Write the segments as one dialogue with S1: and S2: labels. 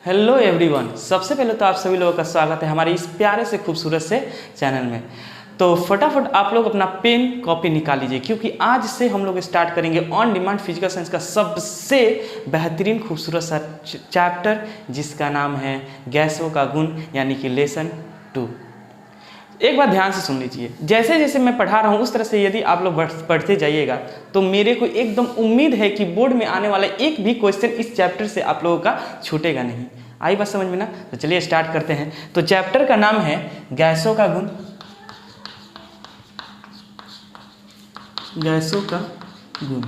S1: Hello everyone, सबसे पहले तो आप सभी लोगों का स्वागत है हमारे इस प्यारे से खूबसूरत से चैनल में। तो फटाफट आप लोग अपना पेन कॉपी निकाल लीजिए, क्योंकि आज से हम लोग स्टार्ट करेंगे ऑन डिमांड फिजिकल साइंस का सबसे बेहतरीन खूबसूरत सा चैप्टर, जिसका नाम है गैसों का गुण, यानी कि लेसन 2। एक बार ध्यान से सुन लीजिए, जैसे जैसे मैं पढ़ा रहा हूँ उस तरह से यदि आप लोग पढ़ते जाइएगा तो मेरे को एकदम उम्मीद है कि बोर्ड में आने वाला एक भी क्वेश्चन इस चैप्टर से आप लोगों का छूटेगा नहीं। आई बात समझ में ना? तो चलिए स्टार्ट करते हैं। तो चैप्टर का नाम है गैसों का गुण। गैसों का गुण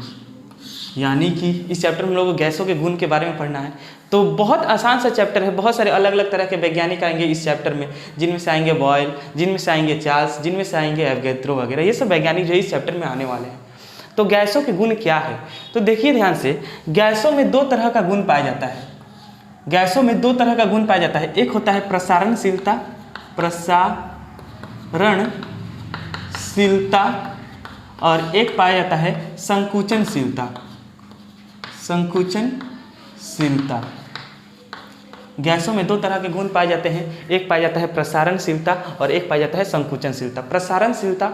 S1: यानी कि इस चैप्टर में हम लोग को गैसों के गुण के बारे में पढ़ना है। तो बहुत आसान सा चैप्टर है। बहुत सारे अलग अलग तरह के वैज्ञानिक आएंगे इस चैप्टर में, जिनमें से आएंगे बॉयल, जिनमें से आएंगे चार्ल्स, जिनमें से आएंगे एवोगैड्रो वगैरह। ये सब वैज्ञानिक जो इस चैप्टर में आने वाले हैं। तो गैसों के गुण क्या है, तो देखिए ध्यान से। गैसों में दो तरह का गुण पाया जाता है। गैसों में दो तरह का गुण पाया जाता है। एक होता है प्रसारणशीलता, प्रसारणशीलता, और एक पाया जाता है संकुचनशीलता। संकुचनशीलता। गैसों में दो तरह के गुण पाए जाते हैं। एक पाया जाता है प्रसारणशीलता और एक पाया जाता है संकुचनशीलता। प्रसारणशीलता,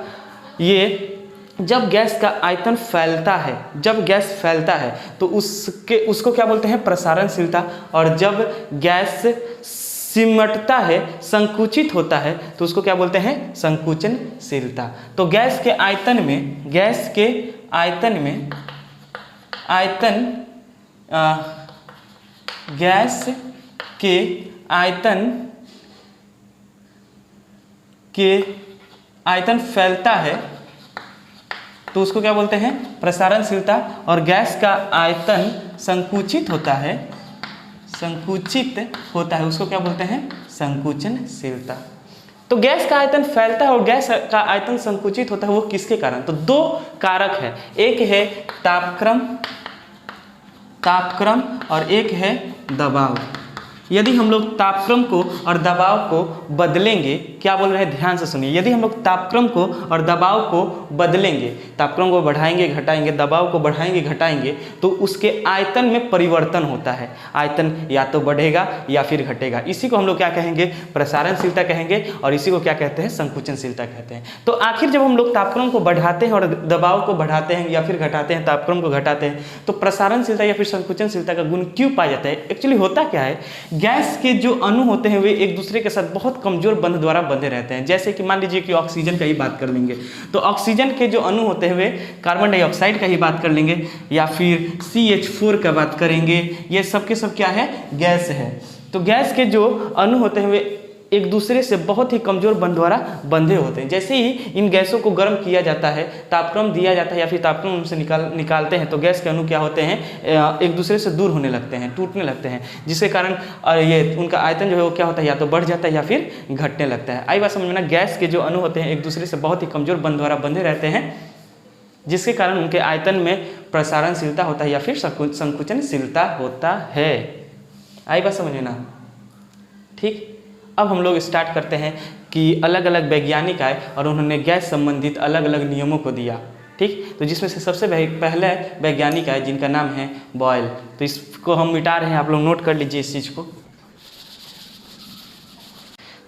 S1: ये जब गैस का आयतन फैलता है, जब गैस फैलता है तो उसको क्या बोलते हैं? प्रसारणशीलता। और जब गैस सिमटता है, संकुचित होता है, तो उसको क्या बोलते हैं? संकुचनशीलता। तो गैस के आयतन में गैस के आयतन फैलता है तो उसको क्या बोलते हैं? प्रसारणशीलता। और गैस का आयतन संकुचित होता है, उसको क्या बोलते हैं? संकुचनशीलता। तो गैस का आयतन फैलता है और गैस का आयतन संकुचित होता है, वो किसके कारण? तो दो कारक है। एक है तापक्रम और एक है दबाव। यदि हम लोग तापक्रम को और दबाव को बदलेंगे, क्या बोल रहे हैं? ध्यान से सुनिए। यदि हम लोग तापक्रम को और दबाव को बदलेंगे, तापक्रम को बढ़ाएंगे घटाएंगे, दबाव को बढ़ाएंगे घटाएंगे, तो उसके आयतन में परिवर्तन होता है। आयतन या तो बढ़ेगा या फिर घटेगा। इसी को हम लोग क्या कहेंगे? प्रसारणशीलता कहेंगे। और इसी को क्या कहते हैं? संकुचनशीलता कहते हैं। तो आखिर जब हम लोग तापक्रम को बढ़ाते हैं और दबाव को बढ़ाते हैं या फिर घटाते हैं, तापक्रम को घटाते हैं, तो प्रसारणशीलता या फिर संकुचनशीलता का गुण क्यों पाया जाता है? एक्चुअली होता क्या है, गैस के जो अणु होते हैं वे एक दूसरे के साथ बहुत कमजोर बंध द्वारा बंधे रहते हैं। जैसे कि मान लीजिए कि ऑक्सीजन का ही बात कर लेंगे, तो ऑक्सीजन के जो अणु होते हैं वे कार्बन डाइऑक्साइड का ही बात कर लेंगे, या फिर CH4 का बात करेंगे। ये सब के सब क्या है? गैस है। तो गैस के जो अणु होते हैं वे एक दूसरे से बहुत ही कमजोर बंध द्वारा बंधे होते हैं। जैसे ही इन गैसों को गर्म किया जाता है, तापक्रम दिया जाता है या फिर तापक्रम से निकालते हैं, तो गैस के अणु क्या होते हैं? एक दूसरे से दूर होने लगते हैं, टूटने लगते हैं, जिसके कारण ये उनका आयतन जो है वो क्या होता है? या तो बढ़ जाता है या फिर घटने लगता है। आई बात समझ में ना? गैस के जो अणु होते हैं एक दूसरे से बहुत ही कमजोर बंध द्वारा बंधे रहते हैं, जिसके कारण उनके आयतन में प्रसारणशीलता होता है या फिर संकुचनशीलता होता है। आई बात समझ में ना? ठीक। अब हम लोग स्टार्ट करते हैं कि अलग अलग वैज्ञानिक आए और उन्होंने गैस संबंधित अलग अलग नियमों को दिया। ठीक। तो जिसमें से सबसे पहले वैज्ञानिक आए जिनका नाम है बॉयल। तो इसको हम मिटा रहे हैं, आप लोग नोट कर लीजिए इस चीज़ को।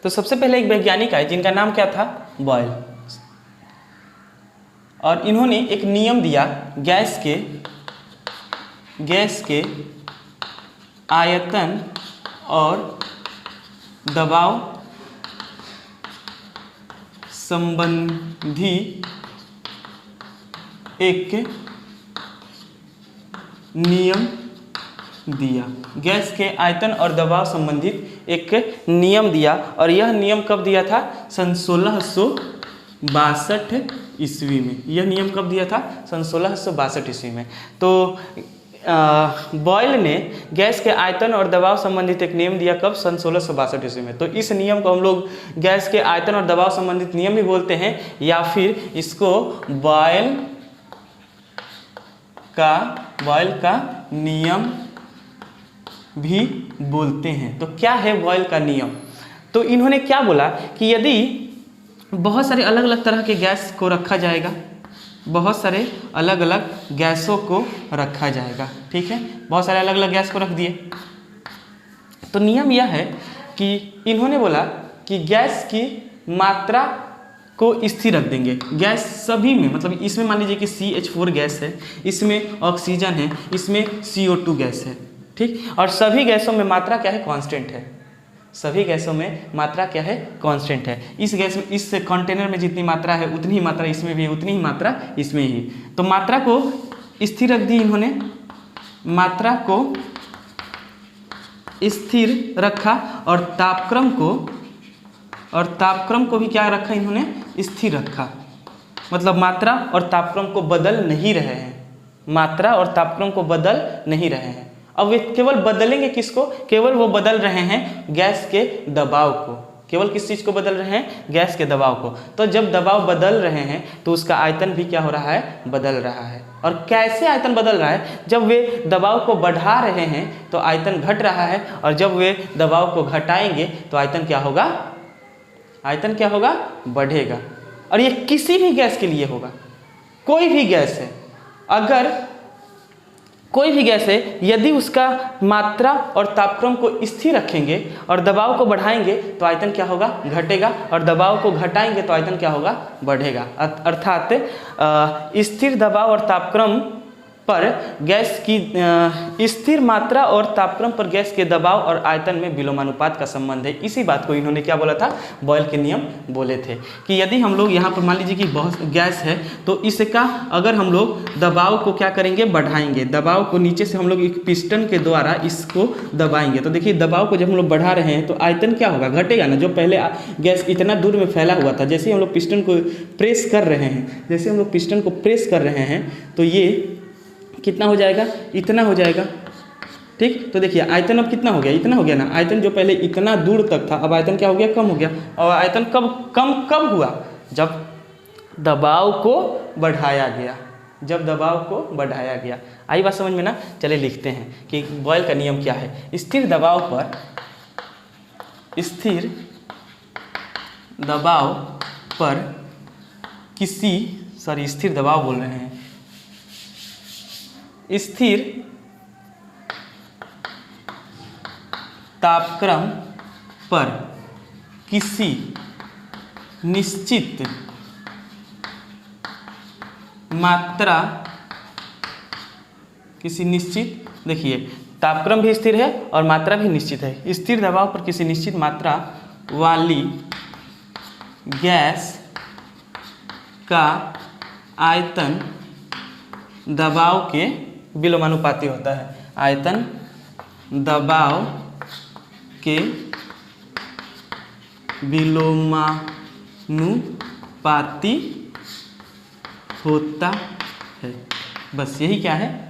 S1: तो सबसे पहले एक वैज्ञानिक आए जिनका नाम क्या था? बॉयल। और इन्होंने एक नियम दिया, गैस के आयतन और दबाव संबंधी एक नियम दिया। गैस के आयतन और दबाव संबंधित एक नियम दिया। और यह नियम कब दिया था? सन 1662 ईस्वी में। यह नियम कब दिया था? सन 1662 ईस्वी में। तो बॉयल ने गैस के आयतन और दबाव संबंधित एक नियम दिया। कब? सन 1662 ईस्वी में। तो इस नियम को हम लोग गैस के आयतन और दबाव संबंधित नियम भी बोलते हैं, या फिर इसको बॉयल का नियम भी बोलते हैं। तो क्या है बॉयल का नियम? तो इन्होंने क्या बोला कि यदि बहुत सारे अलग अलग तरह के गैस को रखा जाएगा, बहुत सारे अलग अलग गैसों को रखा जाएगा। ठीक है, बहुत सारे अलग अलग गैस को रख दिए। तो नियम यह है कि इन्होंने बोला कि गैस की मात्रा को स्थिर रख देंगे। गैस सभी में, मतलब इसमें मान लीजिए कि CH4 गैस है, इसमें ऑक्सीजन है, इसमें CO2 गैस है, ठीक। और सभी गैसों में मात्रा क्या है? कांस्टेंट है। सभी गैसों में मात्रा क्या है? कांस्टेंट है। इस गैस में, इस कंटेनर में जितनी मात्रा है उतनी ही मात्रा इसमें भी है, उतनी ही मात्रा इसमें ही। तो मात्रा को स्थिर रख दी इन्होंने, मात्रा को स्थिर रखा और तापक्रम को भी क्या रखा इन्होंने? स्थिर रखा। मतलब मात्रा और तापक्रम को बदल नहीं रहे हैं, मात्रा और तापक्रम को बदल नहीं रहे हैं। अब वे केवल बदलेंगे किसको? केवल वो बदल रहे हैं गैस के दबाव को। केवल किस चीज़ को बदल रहे हैं? गैस के दबाव को। तो जब दबाव बदल रहे हैं तो उसका आयतन भी क्या हो रहा है? बदल रहा है। और कैसे आयतन बदल रहा है? जब वे दबाव को बढ़ा रहे हैं तो आयतन घट रहा है, और जब वे दबाव को घटाएंगे तो आयतन क्या होगा? आयतन क्या होगा? बढ़ेगा। और ये किसी भी गैस के लिए होगा। कोई भी गैस है, अगर कोई भी गैस है, यदि उसका मात्रा और तापक्रम को स्थिर रखेंगे और दबाव को बढ़ाएंगे तो आयतन क्या होगा? घटेगा। और दबाव को घटाएंगे तो आयतन क्या होगा? बढ़ेगा। अर्थात स्थिर दबाव और तापक्रम पर गैस की स्थिर मात्रा और तापक्रम पर गैस के दबाव और आयतन में विलोमानुपात का संबंध है। इसी बात को इन्होंने क्या बोला था? बॉयल के नियम बोले थे कि यदि हम लोग यहाँ पर मान लीजिए कि बहुत गैस है, तो इसका अगर हम लोग दबाव को क्या करेंगे? बढ़ाएंगे। दबाव को नीचे से हम लोग एक पिस्टन के द्वारा इसको दबाएंगे, तो देखिए दबाव को जब हम लोग बढ़ा रहे हैं तो आयतन क्या होगा? घटेगा ना। जो पहले गैस इतना दूर में फैला हुआ था, जैसे ही हम लोग पिस्टन को प्रेस कर रहे हैं, जैसे हम लोग पिस्टन को प्रेस कर रहे हैं तो ये कितना हो जाएगा? इतना हो जाएगा, ठीक। तो देखिए आयतन अब कितना हो गया? इतना हो गया ना। आयतन जो पहले इतना दूर तक था, अब आयतन क्या हो गया? कम हो गया। और आयतन कब हुआ? जब दबाव को बढ़ाया गया। जब दबाव को बढ़ाया गया। आई बात समझ में ना? चले लिखते हैं कि बॉयल का नियम क्या है। स्थिर दबाव पर स्थिर दबाव बोल रहे हैं, स्थिर तापक्रम पर किसी निश्चित मात्रा, देखिए तापक्रम भी स्थिर है और मात्रा भी निश्चित है। स्थिर दबाव पर किसी निश्चित मात्रा वाली गैस का आयतन दबाव के विलोमानुपाती होता है। आयतन दबाव के विलोमानुपाती होता है। बस यही क्या है?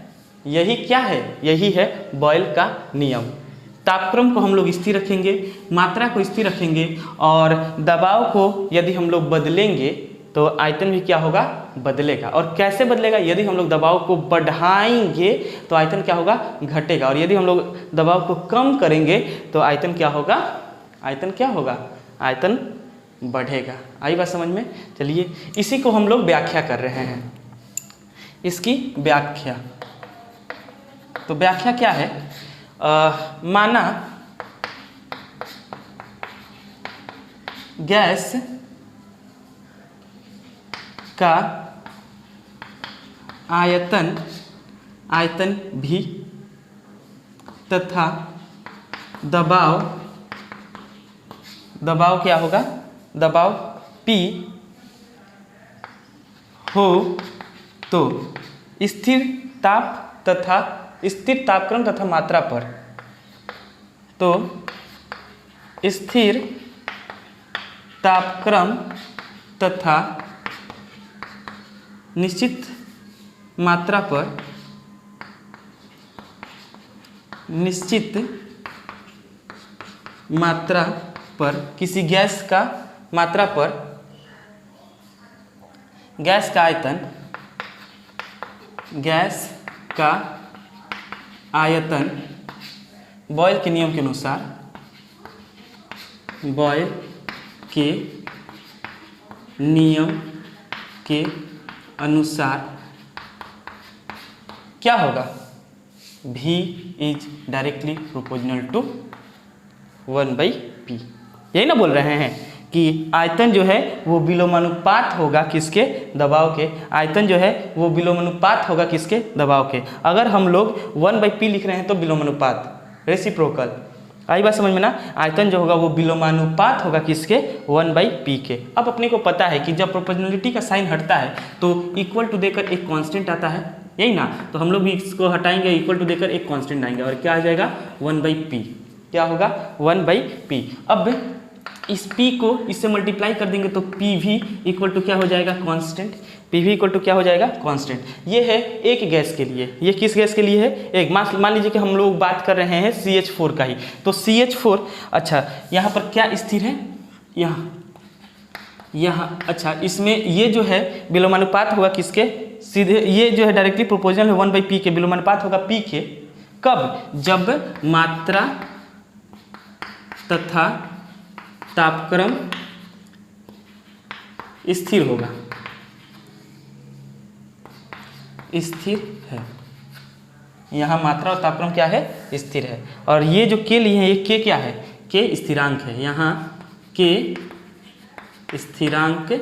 S1: यही है बॉयल का नियम। तापक्रम को हम लोग स्थिर रखेंगे, मात्रा को स्थिर रखेंगे, और दबाव को यदि हम लोग बदलेंगे तो आयतन भी क्या होगा? बदलेगा। और कैसे बदलेगा? यदि हम लोग दबाव को बढ़ाएंगे तो आयतन क्या होगा? घटेगा। और यदि हम लोग दबाव को कम करेंगे तो आयतन क्या होगा? आयतन बढ़ेगा। आई बात समझ में? चलिए इसी को हम लोग व्याख्या कर रहे हैं। इसकी व्याख्या, तो व्याख्या क्या है? माना गैस का आयतन भी तथा दबाव क्या होगा? दबाव P हो तो स्थिर तापक्रम तथा मात्रा पर, तो स्थिर तापक्रम तथा निश्चित मात्रा पर किसी गैस का मात्रा पर गैस का आयतन बॉयल के नियम के अनुसार क्या होगा? V is directly proportional to 1/p। यही ना बोल रहे हैं कि आयतन जो है वो विलोमानुपात होगा किसके, दबाव के। आयतन जो है वो विलोमानुपात होगा किसके, दबाव के। अगर हम लोग 1/p लिख रहे हैं तो विलोमानुपात, रेसिप्रोकल। आई बात समझ में ना। आयतन जो होगा वो विलोमानुपात होगा किसके, 1/p के। अब अपने को पता है कि जब प्रोपोर्शनलिटी का साइन हटता है तो इक्वल टू देकर एक कांस्टेंट आता है, यही ना। तो हम लोग भी इसको हटाएंगे, इक्वल टू देकर एक कांस्टेंट आएंगे और क्या आ जाएगा, 1/p। क्या होगा, 1/p। अब इस p को इससे मल्टीप्लाई कर देंगे तो पी भी इक्वल टू क्या हो जाएगा, कांस्टेंट। पी भी इक्वल टू क्या हो जाएगा, कांस्टेंट। ये है एक गैस के लिए। ये किस गैस के लिए है, एक। मान लीजिए कि हम लोग बात कर रहे हैं CH4 का ही, तो CH4, अच्छा यहाँ पर क्या स्थिर है, यहाँ अच्छा, इसमें ये जो है विलोमानुपात होगा किसके, सीधे ये जो है डायरेक्टली प्रोपोर्शनल है 1/p के, विलोमानुपात होगा p के। कब, जब मात्रा तथा तापक्रम स्थिर होगा, स्थिर है। यहाँ मात्रा और तापक्रम क्या है, स्थिर है। और ये जो के लिए है, ये के क्या है, के स्थिरांक है। यहाँ के स्थिरांक है,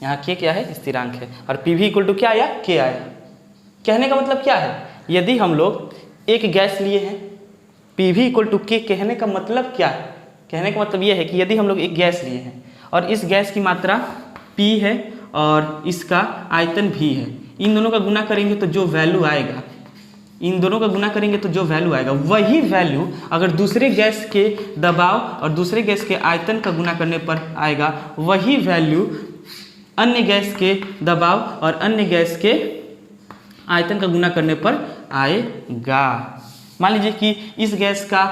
S1: यहाँ के क्या है, स्थिरांक है। और पी भी इक्वल टू क्या आया, के आया। कहने का मतलब क्या है, यदि हम लोग एक गैस लिए हैं, पी भी इक्वल टू के, कहने का मतलब क्या है, कहने का मतलब यह है कि यदि हम लोग एक गैस लिए हैं और इस गैस की मात्रा P है और इसका आयतन भी है, इन दोनों का गुना करेंगे तो जो वैल्यू आएगा, इन दोनों का गुना करेंगे तो जो वैल्यू आएगा, वही वैल्यू अगर दूसरे गैस के दबाव और दूसरे गैस के आयतन का गुना करने पर आएगा, वही वैल्यू अन्य गैस के दबाव और अन्य गैस के आयतन का गुना करने पर आएगा। मान लीजिए कि इस गैस का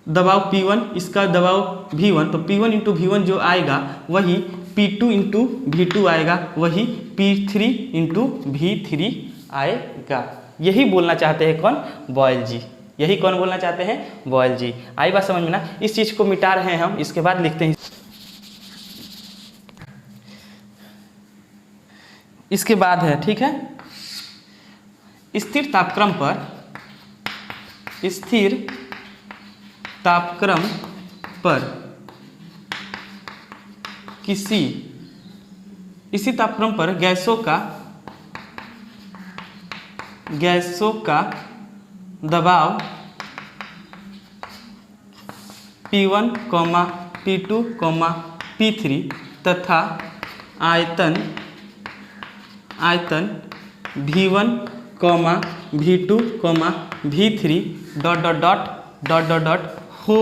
S1: दबाव P1, इसका दबाव V1, तो P1 इंटू V1 जो आएगा वही P2 इंटू V2 आएगा, वही P3 इंटू V3 आएगा। यही बोलना चाहते हैं कौन, बॉयल जी। यही कौन बोलना चाहते हैं, बॉयल जी। आई बात समझ में ना। इस चीज़ को मिटा रहे हैं हम, इसके बाद लिखते हैं। इसके बाद है, ठीक है, स्थिर तापक्रम पर, स्थिर तापक्रम पर इसी तापक्रम पर गैसों का दबाव P1, P2, P3 तथा आयतन V1, V2, V3 ... हो,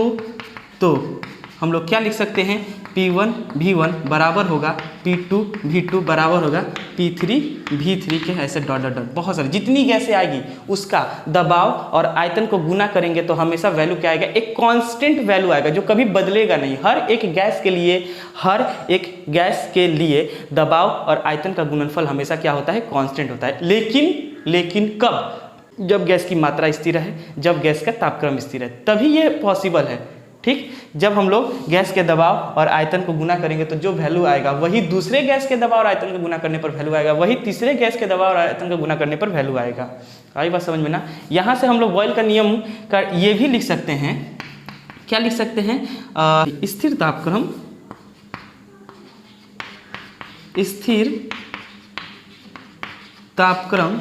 S1: तो हम लोग क्या लिख सकते हैं, P1 V1 बराबर होगा P2 V2 बराबर होगा P3 V3 के, ऐसे ... बहुत सारी जितनी गैसें आएगी उसका दबाव और आयतन को गुना करेंगे तो हमेशा वैल्यू क्या आएगा, एक कांस्टेंट वैल्यू आएगा जो कभी बदलेगा नहीं। हर एक गैस के लिए दबाव और आयतन का गुणनफल हमेशा क्या होता है, कांस्टेंट होता है। लेकिन कब, जब गैस की मात्रा स्थिर है, जब गैस का तापक्रम स्थिर है, तभी ये पॉसिबल है। ठीक, जब हम लोग गैस के दबाव और आयतन को गुना करेंगे तो जो वैल्यू आएगा वही दूसरे गैस के दबाव और आयतन को गुना करने पर वैल्यू आएगा, वही तीसरे गैस के दबाव और आयतन को गुना करने पर वैल्यू आएगा। आई बात समझ में ना। यहाँ से हम लोग बॉयल का नियम का ये भी लिख सकते हैं, क्या लिख सकते हैं, स्थिर तापक्रम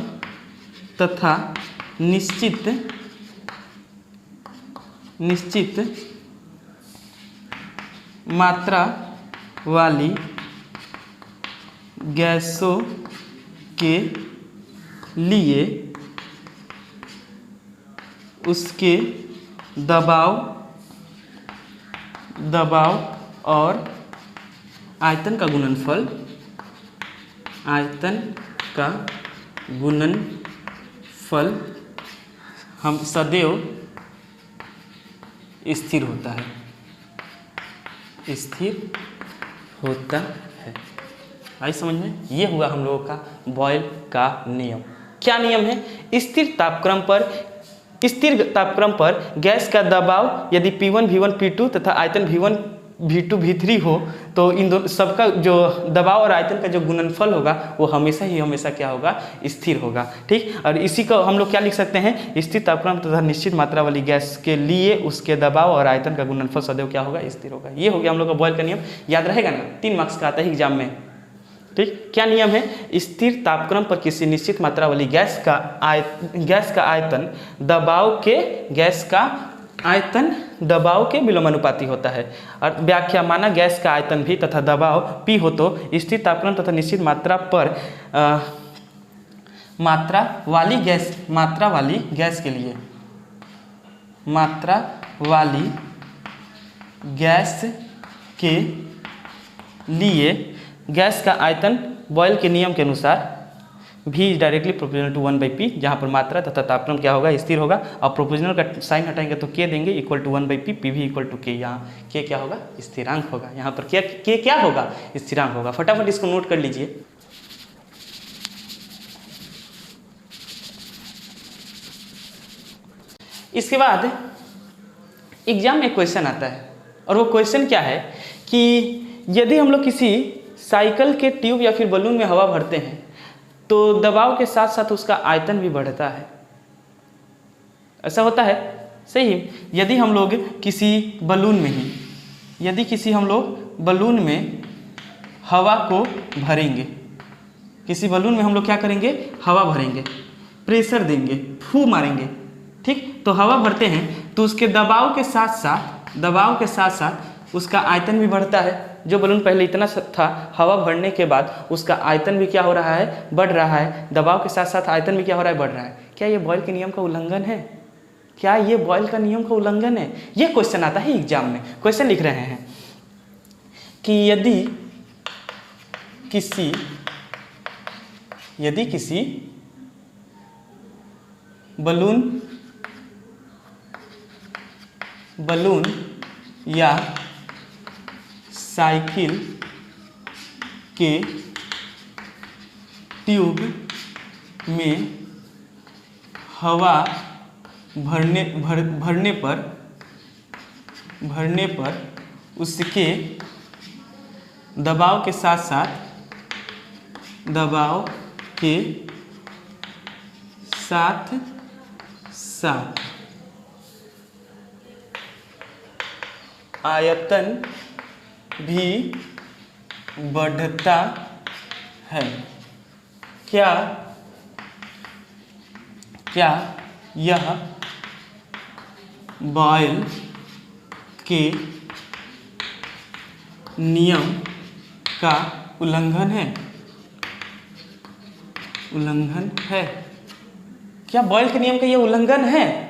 S1: तथा निश्चित मात्रा वाली गैसों के लिए उसके दबाव और आयतन का गुणनफल हम सदैव स्थिर होता है। आई समझ में। ये हुआ हम लोगों का बॉयल का नियम। क्या नियम है, स्थिर तापक्रम पर गैस का दबाव यदि P1 V1 P2 तथा आयतन V1 V2 V3 हो तो इन दोनों सबका जो दबाव और आयतन का जो गुणनफल होगा वो हमेशा क्या होगा, स्थिर होगा। ठीक, और इसी को हम लोग क्या लिख सकते हैं, स्थिर तापक्रम तथा निश्चित मात्रा वाली गैस के लिए उसके दबाव और आयतन का गुणनफल सदैव क्या होगा, स्थिर होगा। ये हो गया हम लोग का बॉयल का नियम, याद रहेगा ना, 3 मार्क्स का आता है एग्जाम में। ठीक, क्या नियम है, स्थिर तापक्रम पर किसी निश्चित मात्रा वाली गैस का आयतन दबाव के विलोमानुपाती होता है। और व्याख्या, माना गैस का आयतन भी तथा दबाव P हो तो स्थिर तापक्रम तथा निश्चित मात्रा पर मात्रा वाली गैस के लिए गैस का आयतन बॉयल के नियम के अनुसार V directly proportional to 1/P, जहाँ पर मात्रा तथा तापक्रम क्या होगा, स्थिर होगा। और प्रोपोर्शनल का साइन हटाएंगे तो K देंगे, equal to 1/P, PV equal to K। यहाँ K क्या होगा, स्थिरांक होगा। यहाँ पर K क्या होगा, स्थिरांक होगा। फटाफट इसको नोट कर लीजिए। इसके बाद एग्जाम में क्वेश्चन आता है, और वो क्वेश्चन क्या है कि यदि हम लोग किसी साइकिल के ट्यूब या फिर बलून में हवा भरते हैं तो दबाव के साथ साथ उसका आयतन भी बढ़ता है। ऐसा होता है, सही। यदि हम लोग किसी बलून में हवा को भरेंगे, किसी बलून में हम लोग क्या करेंगे, हवा भरेंगे, प्रेशर देंगे, फू मारेंगे। ठीक, तो हवा भरते हैं तो उसके दबाव के साथ साथ उसका आयतन भी बढ़ता है। जो बलून पहले इतना था, हवा भरने के बाद उसका आयतन भी क्या हो रहा है, बढ़ रहा है। दबाव के साथ साथ आयतन भी क्या हो रहा है, बढ़ रहा है। क्या ये बॉयल के नियम का उल्लंघन है? ये क्वेश्चन आता है एग्जाम में। क्वेश्चन लिख रहे हैं कि यदि किसी बलून या साइकिल के ट्यूब में हवा भरने पर उसके दबाव के साथ आयतन भी बढ़ता है। क्या यह बॉयल के नियम का उल्लंघन है? क्या बॉयल के नियम का यह उल्लंघन है?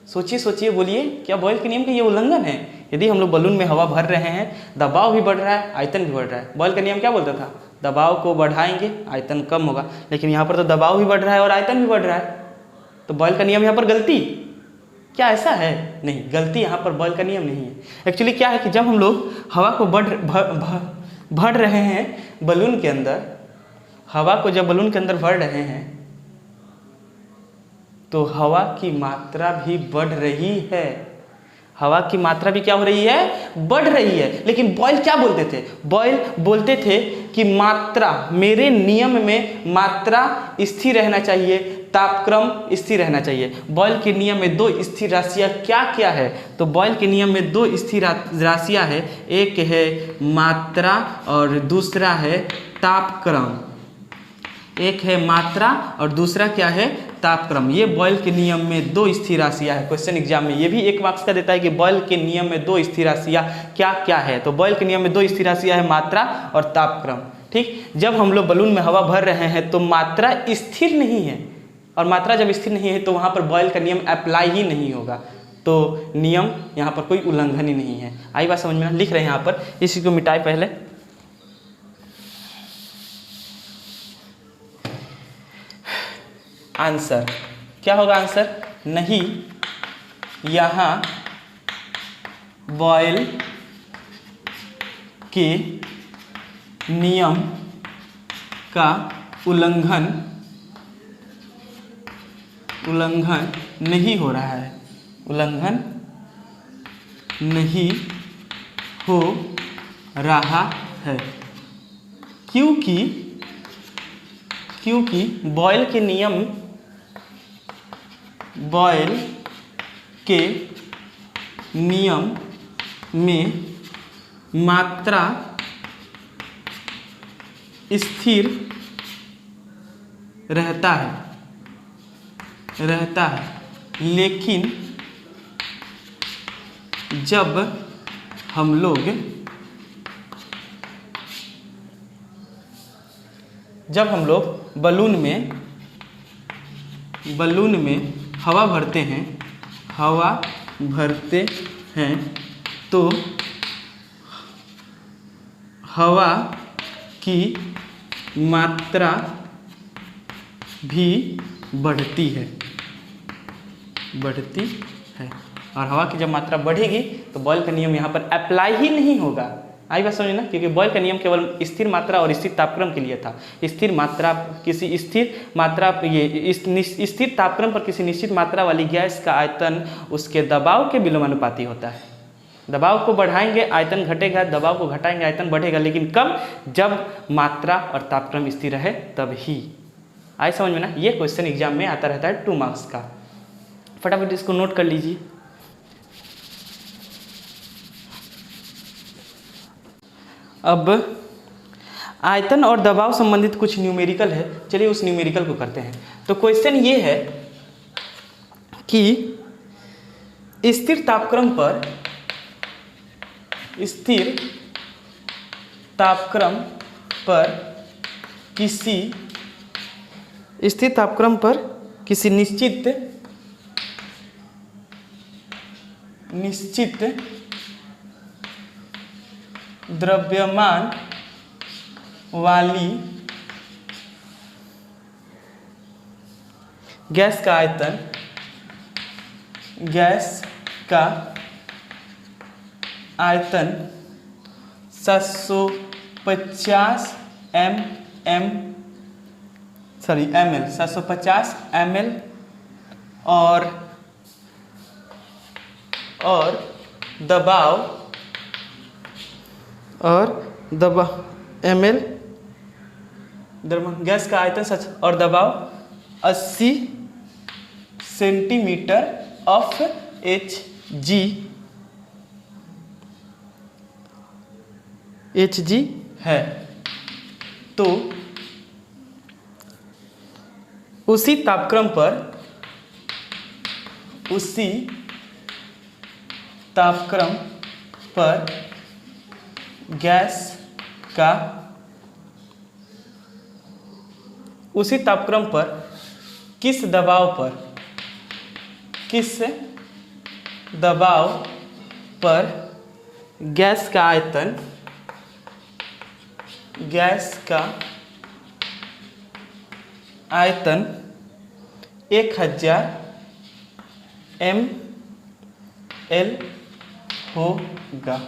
S1: सोचिए, बोलिए, क्या बॉयल के नियम का ये उल्लंघन है? यदि हम लोग बलून में हवा भर रहे हैं, दबाव भी बढ़ रहा है, आयतन भी बढ़ रहा है। बॉयल का नियम क्या बोलता था, दबाव को बढ़ाएंगे आयतन कम होगा, लेकिन यहाँ पर तो दबाव भी बढ़ रहा है और आयतन भी बढ़ रहा है। तो बॉयल का नियम यहाँ पर गलती, क्या ऐसा है? नहीं, गलती यहाँ पर बॉयल का नियम नहीं है। एक्चुअली क्या है कि जब हम लोग हवा को भर रहे हैं बलून के अंदर, हवा को जब बलून के अंदर भर रहे हैं तो हवा की मात्रा भी बढ़ रही है। हवा की मात्रा भी क्या हो रही है, बढ़ रही है। लेकिन बॉयल क्या बोलते थे, बॉयल बोलते थे कि मात्रा, मेरे नियम में मात्रा स्थिर रहना चाहिए, तापक्रम स्थिर रहना चाहिए। बॉयल के नियम में 2 स्थिर राशियाँ क्या क्या है? तो बॉयल के नियम में 2 स्थिर राशियाँ है, एक है मात्रा और दूसरा है तापक्रम। एक है मात्रा और दूसरा क्या है, तापक्रम। ये बॉयल के नियम में 2 स्थिर राशियाँ है। क्वेश्चन एग्जाम में ये भी 1 मार्क्स का देता है कि बॉयल के नियम में 2 स्थिर राशियाँ क्या क्या है। तो बॉयल के नियम में 2 स्थिर राशियाँ है, मात्रा और तापक्रम। ठीक, जब हम लोग बलून में हवा भर रहे हैं तो मात्रा स्थिर नहीं है, और मात्रा जब स्थिर नहीं है तो वहाँ पर बॉयल का नियम अप्लाई ही नहीं होगा। तो नियम यहाँ पर कोई उल्लंघन ही नहीं है। आई बात समझ में? लिख रहे हैं यहाँ पर, इसी को मिटाए पहले। आंसर क्या होगा? आंसर नहीं, यहाँ बॉयल के नियम का उल्लंघन नहीं हो रहा है, उल्लंघन नहीं हो रहा है, क्योंकि बॉयल के नियम में मात्रा स्थिर रहता है, लेकिन जब हम लोग बलून में हवा भरते हैं तो हवा की मात्रा भी बढ़ती है, और हवा की जब मात्रा बढ़ेगी तो बॉयल का नियम यहाँ पर अप्लाई ही नहीं होगा। आई बात समझे ना, क्योंकि बॉयल का नियम केवल स्थिर मात्रा और स्थिर तापक्रम के लिए था। स्थिर तापक्रम पर किसी निश्चित मात्रा वाली गैस का आयतन उसके दबाव के विलोमानुपाती होता है। दबाव को बढ़ाएंगे आयतन घटेगा, दबाव को घटाएंगे आयतन बढ़ेगा, लेकिन कब? जब मात्रा और तापक्रम स्थिर रहे तब ही। आई समझ में ना, ये क्वेश्चन एग्जाम में आता रहता है 2 मार्क्स का। फटाफट इसको नोट कर लीजिए। अब आयतन और दबाव संबंधित कुछ न्यूमेरिकल है, चलिए उस न्यूमेरिकल को करते हैं। तो क्वेश्चन ये है कि स्थिर तापक्रम पर किसी निश्चित द्रव्यमान वाली गैस का आयतन 750 ml और दबाव गैस का आयतन और दबाव 80 सेंटीमीटर ऑफ Hg है, तो उसी तापक्रम पर गैस का किस दबाव पर गैस का आयतन 1000 ml होगा।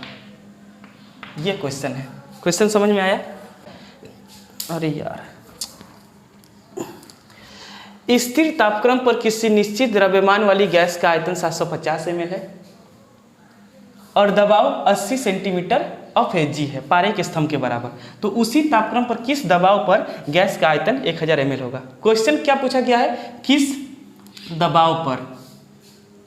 S1: ये क्वेश्चन है। क्वेश्चन समझ में आया? अरे यार, स्थिर तापक्रम पर किसी निश्चित द्रव्यमान वाली गैस का आयतन 750 ml है और दबाव 80 सेंटीमीटर ऑफ Hg है, पारे के स्तंभ के बराबर। तो उसी तापक्रम पर किस दबाव पर गैस का आयतन 1000 ml होगा। क्वेश्चन क्या पूछा गया है? किस दबाव पर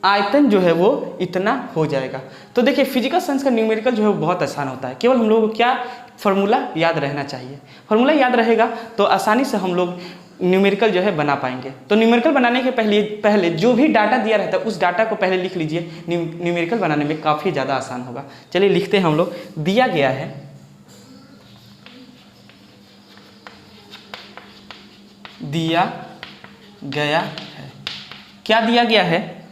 S1: आयतन जो है वो इतना हो जाएगा। तो देखिए, फिजिकल साइंस का न्यूमेरिकल जो है वो बहुत आसान होता है। केवल हम लोगों को क्या फॉर्मूला याद रहना चाहिए। फॉर्मूला याद रहेगा तो आसानी से हम लोग न्यूमेरिकल जो है बना पाएंगे। तो न्यूमेरिकल बनाने के पहले जो भी डाटा दिया रहता है उस डाटा को पहले लिख लीजिए। न्यूमेरिकल बनाने में काफ़ी ज़्यादा आसान होगा। चलिए लिखते हैं हम लोग। दिया गया है क्या दिया गया है?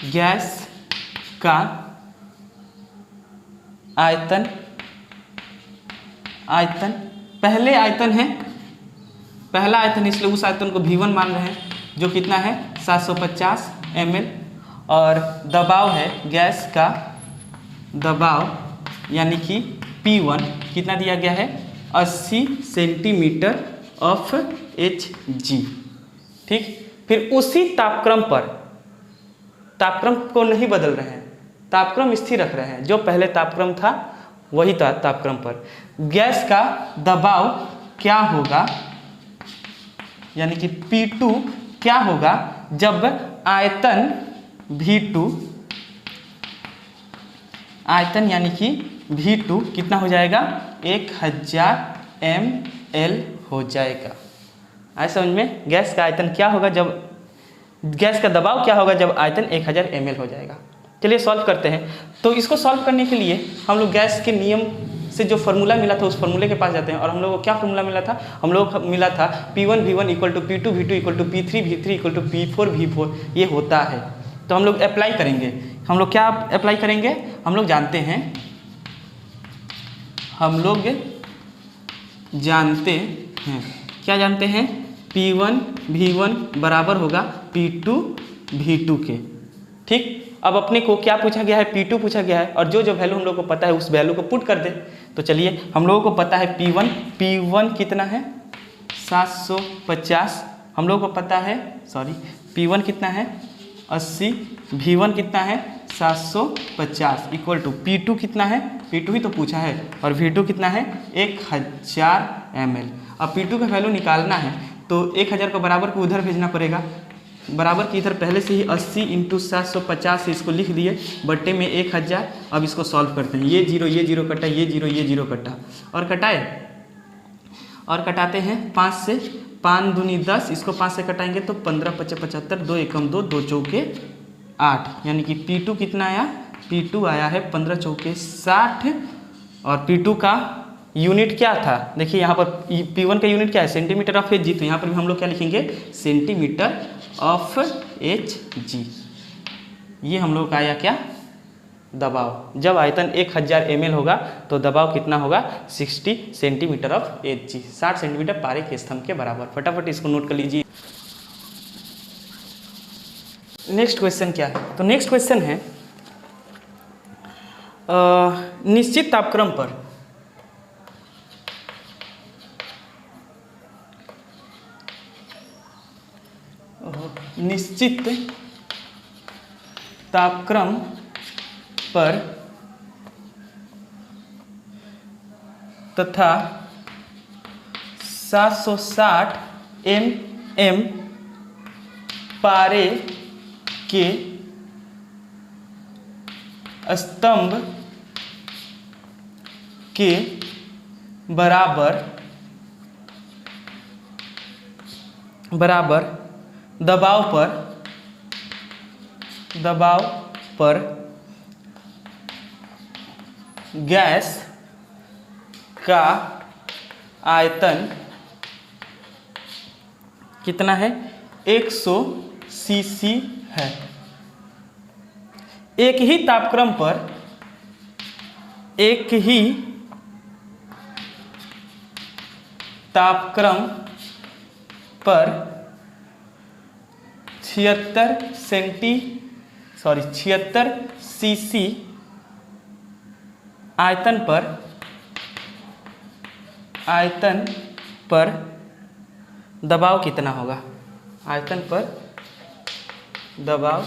S1: गैस का आयतन पहला आयतन, इसलिए उस आयतन को V1 मान रहे हैं, जो कितना है 750 ml, और दबाव है गैस का दबाव यानी कि P1 कितना दिया गया है 80 सेंटीमीटर ऑफ Hg। ठीक, फिर उसी तापक्रम को नहीं बदल रहे हैं, तापक्रम स्थिर रख रहे हैं, जो पहले तापक्रम था वही तापक्रम पर। गैस का दबाव क्या होगा, यानी कि P2 क्या होगा जब आयतन V2, आयतन यानी कि V2 कितना हो जाएगा, 1000 ml हो जाएगा। आए समझ में? गैस का आयतन क्या होगा जब, गैस का दबाव क्या होगा जब आयतन 1000 ml हो जाएगा। चलिए सॉल्व करते हैं। तो इसको सॉल्व करने के लिए हम लोग गैस के नियम से जो फार्मूला मिला था उस फार्मूले के पास जाते हैं। और हम लोगों को क्या फार्मूला मिला था, हम लोगों को मिला था P1 V1 equal to P2 V2 equal to P3 V3 equal to P4 V4, ये होता है। तो हम लोग अप्लाई करेंगे, हम लोग क्या अप्लाई करेंगे, हम लोग जानते हैं, हम लोग जानते हैं, क्या जानते हैं, P1 V1 बराबर होगा P2 V2 के। ठीक, अब अपने को क्या पूछा गया है, P2 पूछा गया है, और जो जो वैल्यू हम लोग को पता है उस वैल्यू को पुट कर दे। तो चलिए, हम लोगों को पता है P1 कितना है, 750, हम लोगों को पता है, सॉरी, P1 कितना है 80, V1 कितना है 750 इक्वल टू P2 कितना है, P2 ही तो पूछा है, और V2 कितना है 1000 ml। अब P2 का वैल्यू निकालना है तो 1000 को बराबर को उधर भेजना पड़ेगा, बराबर की इधर पहले से ही 80 इंटू 750 से इसको लिख दिए, बट्टे में 1000। अब इसको सॉल्व करते हैं, ये जीरो कटा, ये जीरो कटा, और कटाए, और कटाते हैं 5 से, 5 दूनी 10, इसको 5 से कटाएंगे तो 15 5 75, 2 एकम 2, 2 चौके 8, यानी कि P2 कितना आया, P2 आया है 15 चौके 60। और P2 का यूनिट क्या था, देखिए यहाँ पर P1 का यूनिट क्या है, सेंटीमीटर ऑफ Hg, तो यहाँ पर भी हम लोग क्या लिखेंगे, सेंटीमीटर ऑफ Hg। ये हम लोग का आया क्या, दबाव। जब आयतन 1000 ml होगा तो दबाव कितना होगा, 60 सेंटीमीटर ऑफ Hg, 60 सेंटीमीटर पारे के स्तंभ के बराबर। फटाफट इसको नोट कर लीजिए। नेक्स्ट क्वेश्चन क्या है, तो नेक्स्ट क्वेश्चन है निश्चित तापक्रम पर निश्चित तापक्रम पर तथा 760 mm पारे के स्तंभ के बराबर दबाव पर गैस का आयतन कितना है, 100 cc है। एक ही तापक्रम पर, एक ही तापक्रम पर 76 cc आयतन पर दबाव कितना होगा, आयतन पर दबाव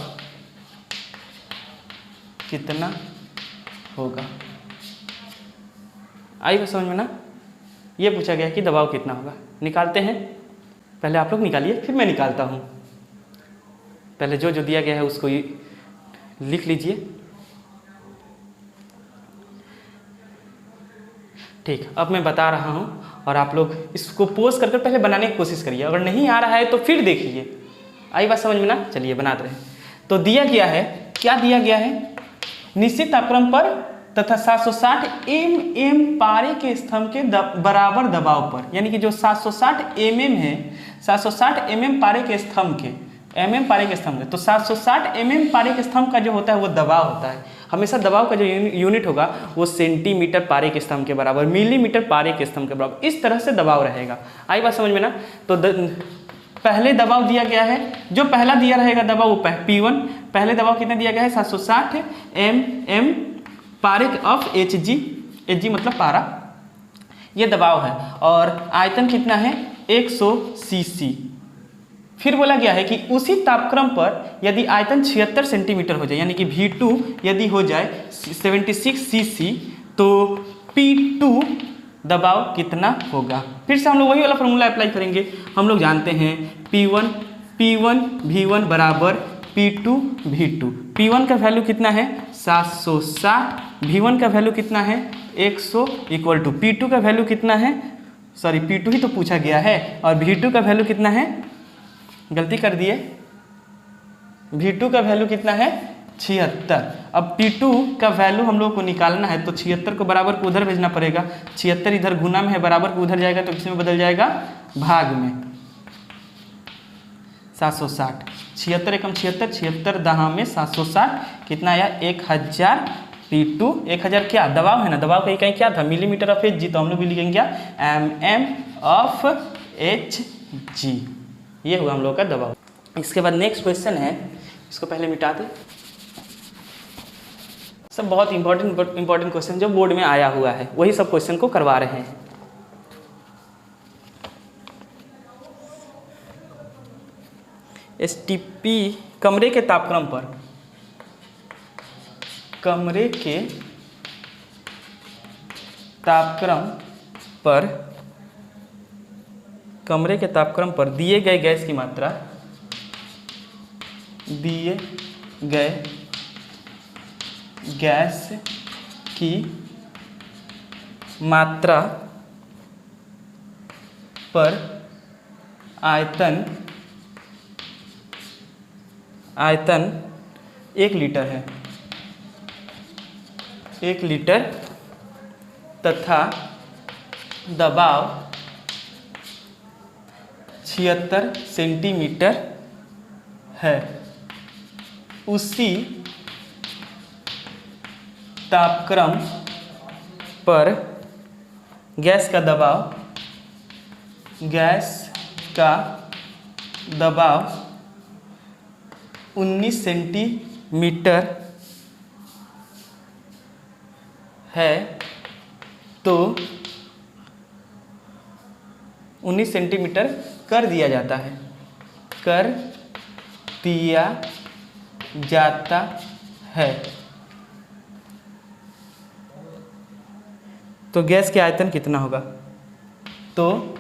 S1: कितना होगा। आई बात समझ में ना, ये पूछा गया कि दबाव कितना होगा। निकालते हैं, पहले आप लोग निकालिए फिर मैं निकालता हूँ। पहले जो जो दिया गया है उसको लिख लीजिए। ठीक, अब मैं बता रहा हूँ और आप लोग इसको पोज कर पहले बनाने की कोशिश करिए, अगर नहीं आ रहा है तो फिर देखिए। आई बात समझ में ना, चलिए बनाते हैं। तो दिया गया है, क्या दिया गया है, निश्चित तापक्रम पर तथा 760 mm पारे के स्तंभ के बराबर दबाव पर, यानी कि जो 760 mm है, 760 mm पारे के स्तंभ के, पारे के स्तंभ है, तो 760 mm पारे के स्तंभ का जो होता है वो दबाव होता है। हमेशा दबाव का जो यूनिट होगा वो सेंटीमीटर पारे के स्तंभ के बराबर, मिलीमीटर पारे के स्तंभ के बराबर, इस तरह से दबाव रहेगा। आई बात समझ में ना। तो पहले दबाव दिया गया है, जो पहला दिया रहेगा दबाव वो P1, पहले दबाव कितना दिया गया है 760 mm पारे ऑफ Hg मतलब पारा, ये दबाव है। और आयतन कितना है 100 cc। फिर बोला गया है कि उसी तापक्रम पर यदि आयतन 76 सेंटीमीटर हो जाए, यानी कि V2 यदि हो जाए 76 cc, तो P2 दबाव कितना होगा। फिर से हम लोग वही वाला फॉर्मूला अप्लाई करेंगे। हम लोग जानते हैं P1 V1 बराबर P2 V2। P1 का वैल्यू कितना है 760, V1 का वैल्यू कितना है 100 इक्वल टू P2 का वैल्यू कितना है, सॉरी P2 ही तो पूछा गया है, और V2 का वैल्यू कितना है, गलती कर दिए, V2 का वैल्यू कितना है 76। अब P2 का वैल्यू हम लोग को निकालना है तो 76 को बराबर को उधर भेजना पड़ेगा। 76 इधर गुना में है, बराबर को उधर जाएगा तो किस में बदल जाएगा, भाग में। 760, 76 एकम 76, 76 दहा में 760 कितना आया 1000। P2 1000 क्या दबाव है ना, दबाव का इकाई क्या था, मिलीमीटर ऑफ Hg, तो हम लोग भी लिखेंगे क्या mm ऑफ Hg। ये हुआ हम लोग का दबाव। इसके बाद नेक्स्ट क्वेश्चन है, इसको पहले मिटा दे। सब बहुत इंपॉर्टेंट क्वेश्चन जो बोर्ड में आया हुआ है वही सब क्वेश्चन को करवा रहे हैं। STP कमरे के तापक्रम पर, कमरे के तापक्रम पर दिए गए गैस की मात्रा, दिए गए गैस की मात्रा पर आयतन 1 लीटर है, 1 लीटर, तथा दबाव 76 सेंटीमीटर है। उसी तापक्रम पर गैस का दबाव 19 सेंटीमीटर है, तो 19 सेंटीमीटर कर दिया जाता है, तो गैस के आयतन कितना होगा, तो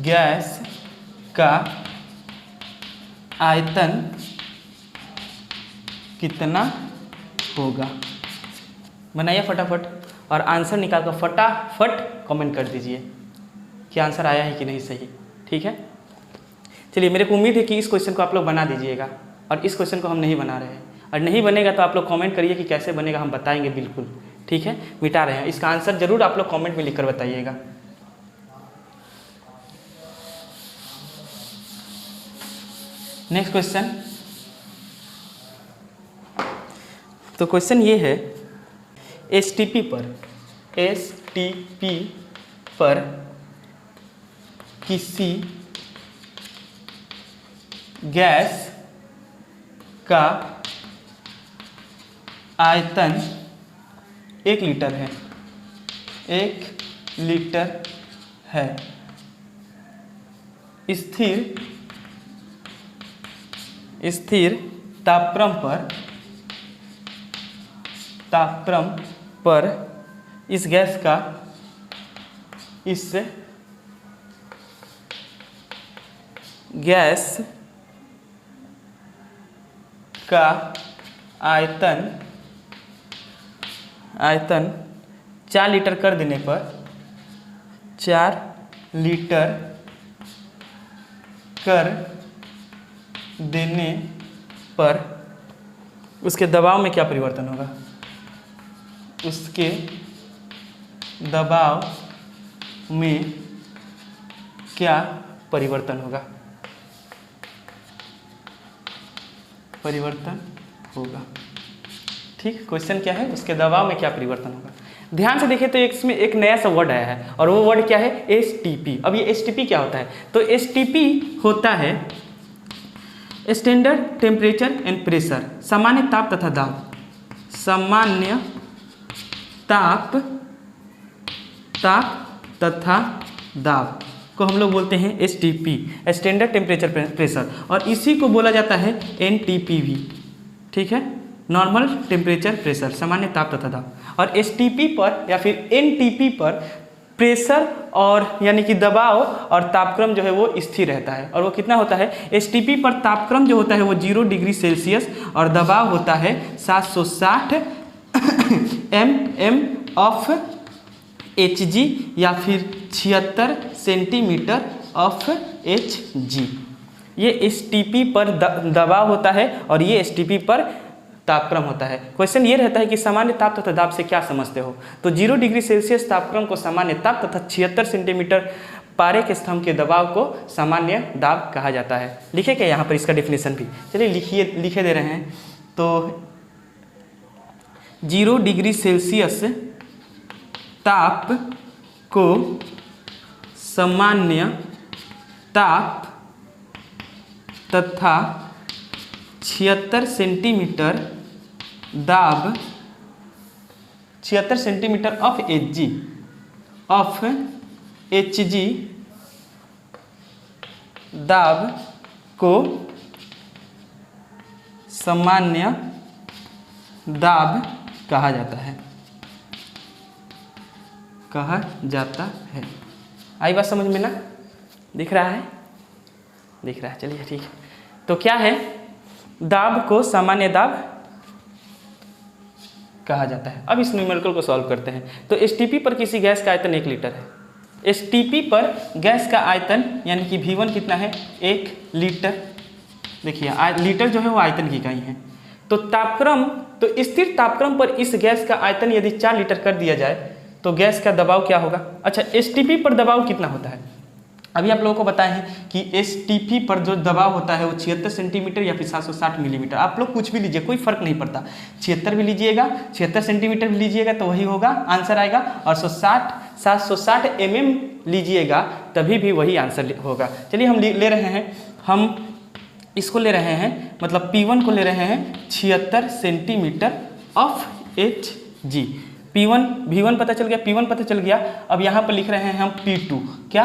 S1: गैस का आयतन कितना होगा, बनाइए फटाफट और आंसर निकाल कर फटाफट कमेंट कर दीजिए कि आंसर आया है कि नहीं सही। ठीक है, चलिए, मेरे को उम्मीद है कि इस क्वेश्चन को आप लोग बना दीजिएगा, और इस क्वेश्चन को हम नहीं बना रहे हैं, और नहीं बनेगा तो आप लोग कमेंट करिए कि कैसे बनेगा, हम बताएंगे बिल्कुल। ठीक है, मिटा रहे हैं, इसका आंसर जरूर आप लोग कमेंट में लिखकर बताइएगा। नेक्स्ट क्वेश्चन, तो क्वेश्चन ये है, STP पर किसी गैस का आयतन 1 लीटर है, 1 लीटर है। स्थिर तापक्रम पर इस गैस का आयतन 4 लीटर कर देने पर, 4 लीटर कर देने पर उसके दबाव में क्या परिवर्तन होगा, उसके दबाव में क्या परिवर्तन होगा। ठीक, क्वेश्चन क्या है, उसके दबाव में क्या परिवर्तन होगा। ध्यान से देखें तो इसमें एक नया सा वर्ड आया है, और वो वर्ड क्या है, STP। अब ये STP क्या होता है, तो STP होता है स्टैंडर्ड टेम्परेचर एंड प्रेशर, सामान्य ताप तथा दाब, सामान्य ताप तथा दाब। को हम लोग बोलते हैं STP, स्टैंडर्ड टेम्परेचर प्रेशर, और इसी को बोला जाता है NTPV, ठीक है, नॉर्मल टेम्परेचर प्रेशर, सामान्य ताप तथा दाब। और STP पर या फिर NTP पर प्रेशर और यानी कि दबाव और तापक्रम जो है वो स्थिर रहता है, और वो कितना होता है, STP पर तापक्रम जो होता है वो 0 डिग्री सेल्सियस और दबाव होता है 760 mm ऑफ Hg या फिर 76 सेंटीमीटर ऑफ Hg। ये STP पर दबाव होता है और ये STP पर तापक्रम होता है। क्वेश्चन ये रहता है कि सामान्य ताप तथा दाब से क्या समझते हो, तो 0 डिग्री सेल्सियस तापक्रम को सामान्य ताप तथा 76 सेंटीमीटर पारे के स्तंभ के दबाव को सामान्य दाब कहा जाता है। लिखे क्या यहाँ पर इसका डेफिनेशन भी, चलिए लिखे दे रहे हैं। तो 0 डिग्री सेल्सियस ताप को सामान्य ताप तथा 76 सेंटीमीटर दाब 76 सेंटीमीटर ऑफ Hg दाब को सामान्य दाब कहा जाता है, आई बात समझ में ना? दिख रहा है, दिख रहा है, चलिए ठीक है। तो क्या है, दाब को सामान्य दाब कहा जाता है। अब इस न्यूमेरिकल को सॉल्व करते हैं। तो STP पर किसी गैस का आयतन 1 लीटर है। STP पर गैस का आयतन यानी कि V1 कितना है, 1 लीटर। देखिए लीटर जो है वो आयतन की इकाई है। तो तापक्रम, तो स्थिर तापक्रम पर इस गैस का आयतन यदि 4 लीटर कर दिया जाए तो गैस का दबाव क्या होगा। अच्छा, STP पर दबाव कितना होता है, अभी आप लोगों को बताए हैं कि STP पर जो दबाव होता है वो 76 सेंटीमीटर या फिर 760 मिलीमीटर। आप लोग कुछ भी लीजिए, कोई फर्क नहीं पड़ता, 76 भी लीजिएगा, 76 सेंटीमीटर भी लीजिएगा तो वही होगा, आंसर आएगा। और 760 mm लीजिएगा तभी भी वही आंसर होगा। चलिए हम ले रहे हैं, हम इसको ले रहे हैं, मतलब P1 को ले रहे हैं 76 सेंटीमीटर ऑफ Hg। V1 पता चल गया, P1 पता चल गया। अब यहाँ पर लिख रहे हैं हम P2, क्या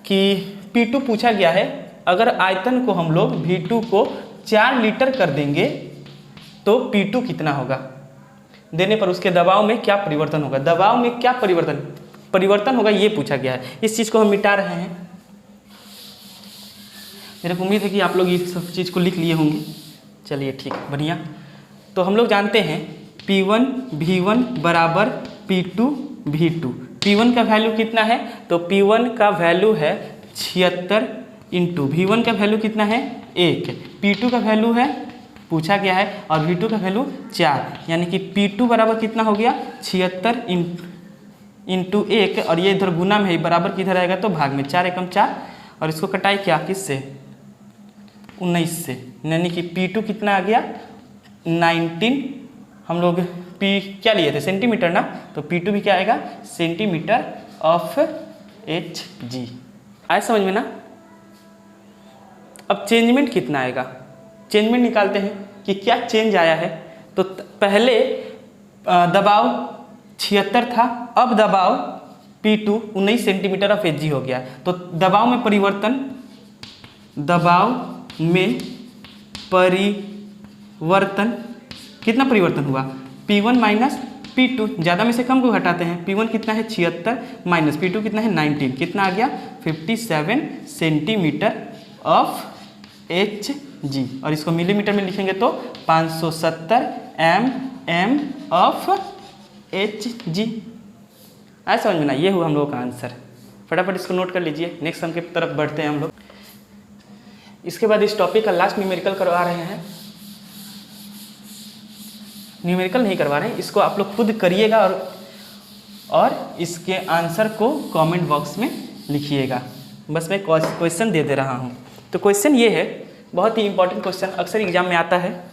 S1: कि P2 पूछा गया है, अगर आयतन को हम लोग V2 को 4 लीटर कर देंगे तो P2 कितना होगा, देने पर उसके दबाव में क्या परिवर्तन होगा, दबाव में क्या परिवर्तन होगा, ये पूछा गया है। इस चीज़ को हम मिटा रहे हैं। मेरे को उम्मीद है कि आप लोग इस सब चीज़ को लिख लिए होंगे। चलिए ठीक, बढ़िया। तो हम लोग जानते हैं P1 V1 बराबर P2 V2। P1 का वैल्यू कितना है, तो P1 का वैल्यू है 76 इंटू V1 का वैल्यू कितना है 1, P2 का वैल्यू है पूछा गया है और V2 का वैल्यू 4, यानी कि P2 बराबर कितना हो गया 76 इंटू 1, और ये इधर गुना में है, बराबर किधर आएगा तो भाग में, 4 एकम 4, और इसको कटाई क्या किससे 19 से, यानी कि P2 कितना आ गया 19। हम लोग P क्या लिए थे सेंटीमीटर ना, तो P2 भी क्या आएगा सेंटीमीटर ऑफ Hg। आए समझ में ना। अब चेंजमेंट कितना आएगा, चेंजमेंट निकालते हैं कि क्या चेंज आया है। तो पहले दबाव 76 था, अब दबाव P2 19 सेंटीमीटर ऑफ Hg हो गया। तो दबाव में परिवर्तन कितना परिवर्तन हुआ, P1 माइनस P2, ज़्यादा में से कम को घटाते हैं। P1 कितना है 76 माइनस P2 कितना है 19, कितना आ गया 57 सेंटीमीटर ऑफ Hg, और इसको मिलीमीटर में लिखेंगे तो 570 mm ऑफ Hg। आया समझ में ना, ये हुआ हम लोगों का आंसर। फटाफट इसको नोट कर लीजिए, नेक्स्ट सम की तरफ बढ़ते हैं हम लोग। इसके बाद इस टॉपिक का लास्ट न्यूमेरिकल करवा रहे हैं, न्यूमेरिकल नहीं करवा रहे हैं, इसको आप लोग खुद करिएगा और इसके आंसर को कमेंट बॉक्स में लिखिएगा। बस मैं क्वेश्चन दे रहा हूँ। तो क्वेश्चन ये है, बहुत ही इंपॉर्टेंट क्वेश्चन, अक्सर एग्जाम में आता है।